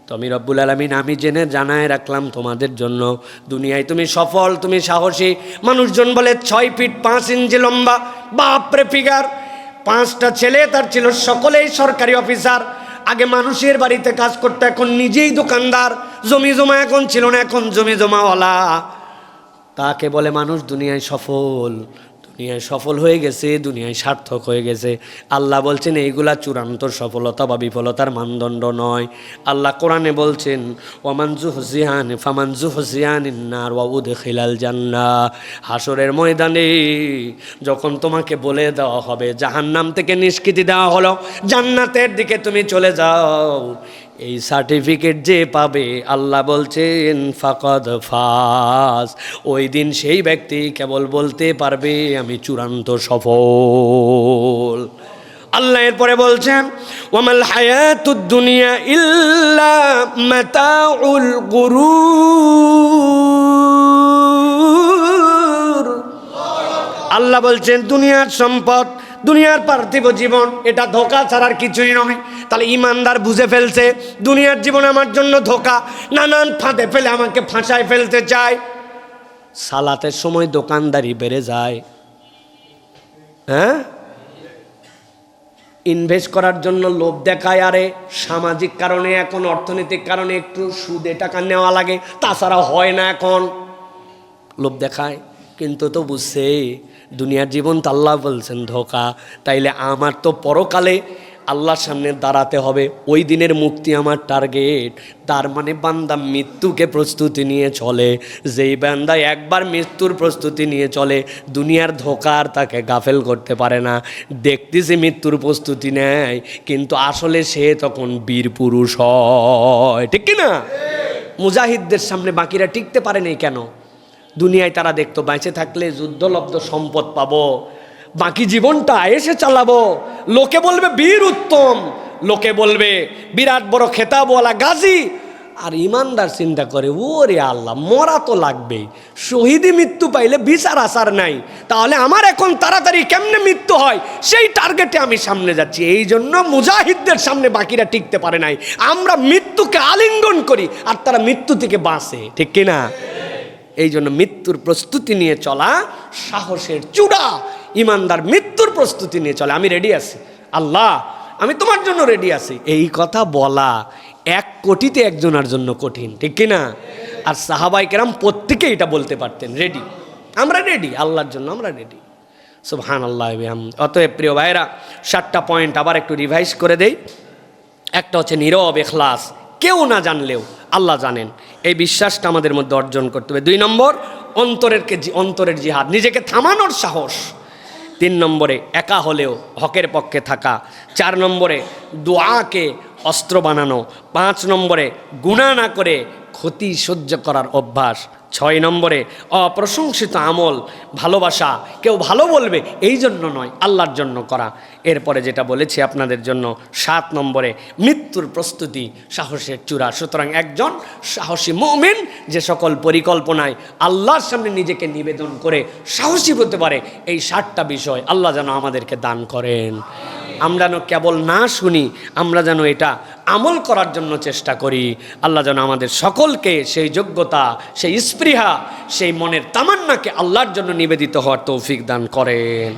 তো আমি রব্বুল আলামিন আমি জেনে জানায় রাখলাম তোমাদের জন্য, দুনিয়ায় তুমি সফল, তুমি সাহসী। মানুষজন বলে 6 ফিট 5 ইঞ্চি লম্বা, বাপরে ফিগার। 5টা ছেলে তার ছিল, সকলেই সরকারি অফিসার। আগে মানুষের বাড়িতে কাজ করতো, এখন নিজেই দোকানদার। জমি জমা এখন ছিল না, এখন জমি জমাওয়ালা। তাকে বলে মানুষ দুনিয়ায় সফল, দুনিয়ায় সফল হয়ে gese, দুনিয়ায় সার্থক হয়ে গেছে। আল্লাহ বলছেন এইগুলা চূড়ান্ত সফলতা বা বিফলতার মানদণ্ড নয়। আল্লাহ কোরআনে বলছেন ওয়ামান যুহজিহান ফামান যুহজিয়ানিন নার ওয়া উদখিলাল জান্নাহ। হাসরের ময়দানে যখন তোমাকে বলে দেওয়া হবে, জাহান্নাম থেকে নিষ্কৃতি দেওয়া হলো, জান্নাতের দিকে তুমি চলে যাও, এই সার্টিফিকেট যে পাবে আল্লাহ বলছেন ফাকাদ ফাজ। ওই দিন সেই ব্যক্তি কেবল বলতে পারবে আমি চূড়ান্ত সফল। আল্লাহ এরপরে বলছেন ওয়ামাল হায়াতুদ দুনিয়া ইল্লা মাতাউল গুরুর। আল্লাহ বলছেন দুনিয়ার সম্পদ, দুনিয়ার পার্থিব জীবন এটা ধোঁকা ছাড়ার কিছুই নয়। তাহলে ইমানদার বুঝে ফেলছে দুনিয়ার জীবন আমার জন্য ধোঁকা, নানান ফাঁদে ফেলে আমাকে ফাঁসায় ফেলতে চায়। সালাতের সময় দোকানদারি বেড়ে যায়, হ্যাঁ, ইনভেস্ট করার জন্য লোভ দেখায়। আরে সামাজিক কারণে, এখন অর্থনৈতিক কারণে একটু সুদে টাকা নেওয়া লাগে, তাছাড়া হয় না, এখন লোভ দেখায়। কিন্তু তো বুঝছে দুনিয়ার জীবন তো আল্লাহ বলছেন ধোঁকা। তাইলে আমার তো পরকালে আল্লাহর সামনে দাঁড়াতে হবে, ওই দিনের মুক্তি আমার টার্গেট। তার মানে বান্দা মৃত্যুকে প্রস্তুতি নিয়ে চলে। যেই বান্দা একবার মৃত্যুর প্রস্তুতি নিয়ে চলে, দুনিয়ার ধোঁকার তাকে গাফেল করতে পারে না। দেখতেছি মৃত্যুর প্রস্তুতি নেয়, কিন্তু আসলে সে তখন বীর পুরুষ হয়, ঠিক কিনা? মুজাহিদদের সামনে বাকিরা টিকতে পারেনি কেন? দুনিয়ায় তারা দেখতো বেঁচে থাকলে যুদ্ধলব্ধ সম্পদ পাবো, বাকি জীবনটা আয়েশে চালাবো, লোকে বলবে বীর উত্তম, লোকে বলবে বিরাট বড় খেতাবওয়ালা গাজী। আর ইমানদার চিন্তা করে ওরে আল্লাহ, মরা তো লাগবেই, শহীদি মৃত্যু পাইলে বিচার আসার নাই, তাহলে আমার এখন তাড়াতাড়ি কেমনে মৃত্যু হয় সেই টার্গেটে আমি সামনে যাচ্ছি। এই জন্য মুজাহিদদের সামনে বাকিরা টিকতে পারে নাই। আমরা মৃত্যুকে আলিঙ্গন করি আর তারা মৃত্যু থেকে বাঁচে, ঠিক কিনা? এই জন্য মৃত্যুর প্রস্তুতি নিয়ে চলা সাহসের চূড়া। ইমানদার মৃত্যুর প্রস্তুতি নিয়ে চলে, আমি রেডি আছি আল্লাহ, আমি তোমার জন্য রেডি আছি। এই কথা বলা 1 কোটিতে একজনের জন্য কঠিন, ঠিক কিনা? আর সাহাবায়ে কেরাম প্রত্যেকে এটা বলতে পারতেন, রেডি, আমরা রেডি, আল্লাহর জন্য আমরা রেডি। সুবহানাল্লাহ। অতএব প্রিয় ভাইরা, 7টা পয়েন্ট আবার একটু রিভাইজ করে দেই। একটা হচ্ছে নীরব ইখলাস, কেউ না জানলেও আল্লাহ জানেন, এই বিশ্বাসটা আমাদের মধ্যে অর্জন করতে হবে। 2 নম্বর অন্তরের জিহাদ, নিজেকে থামানোর সাহস। 3 নম্বরে একা হলেও হকের পক্ষে থাকা। 4 নম্বরে দোয়াকে অস্ত্র বানানো। 5 নম্বরে গুনাহ না করে ক্ষতি সহ্য করার অভ্যাস। 6 নম্বরে অপ্রশংসিত আমল, ভালোবাসা, কেউ ভালো বলবে এই জন্য নয়, আল্লাহর জন্য করা। এরপরে যেটা বলেছি আপনাদের জন্য 7 নম্বরে মৃত্যুর প্রস্তুতি, সাহসের চূড়া। সুতরাং একজন সাহসী মুমিন যে সকল পরিকল্পনায় আল্লাহর সামনে নিজেকে নিবেদন করে সাহসী হতে পারে, এই 7টা বিষয় আল্লাহ যেন আমাদেরকে দান করেন। আমরা যেন কেবল না শুনি, আমরা যেন এটা আমল করার জন্য চেষ্টা করি। আল্লাহ যেন আমাদের সকলকে সেই যোগ্যতা, সেই স্পৃহা, সেই মনের তামান্নাকে আল্লাহর জন্য নিবেদিত হওয়ার তৌফিক দান করেন।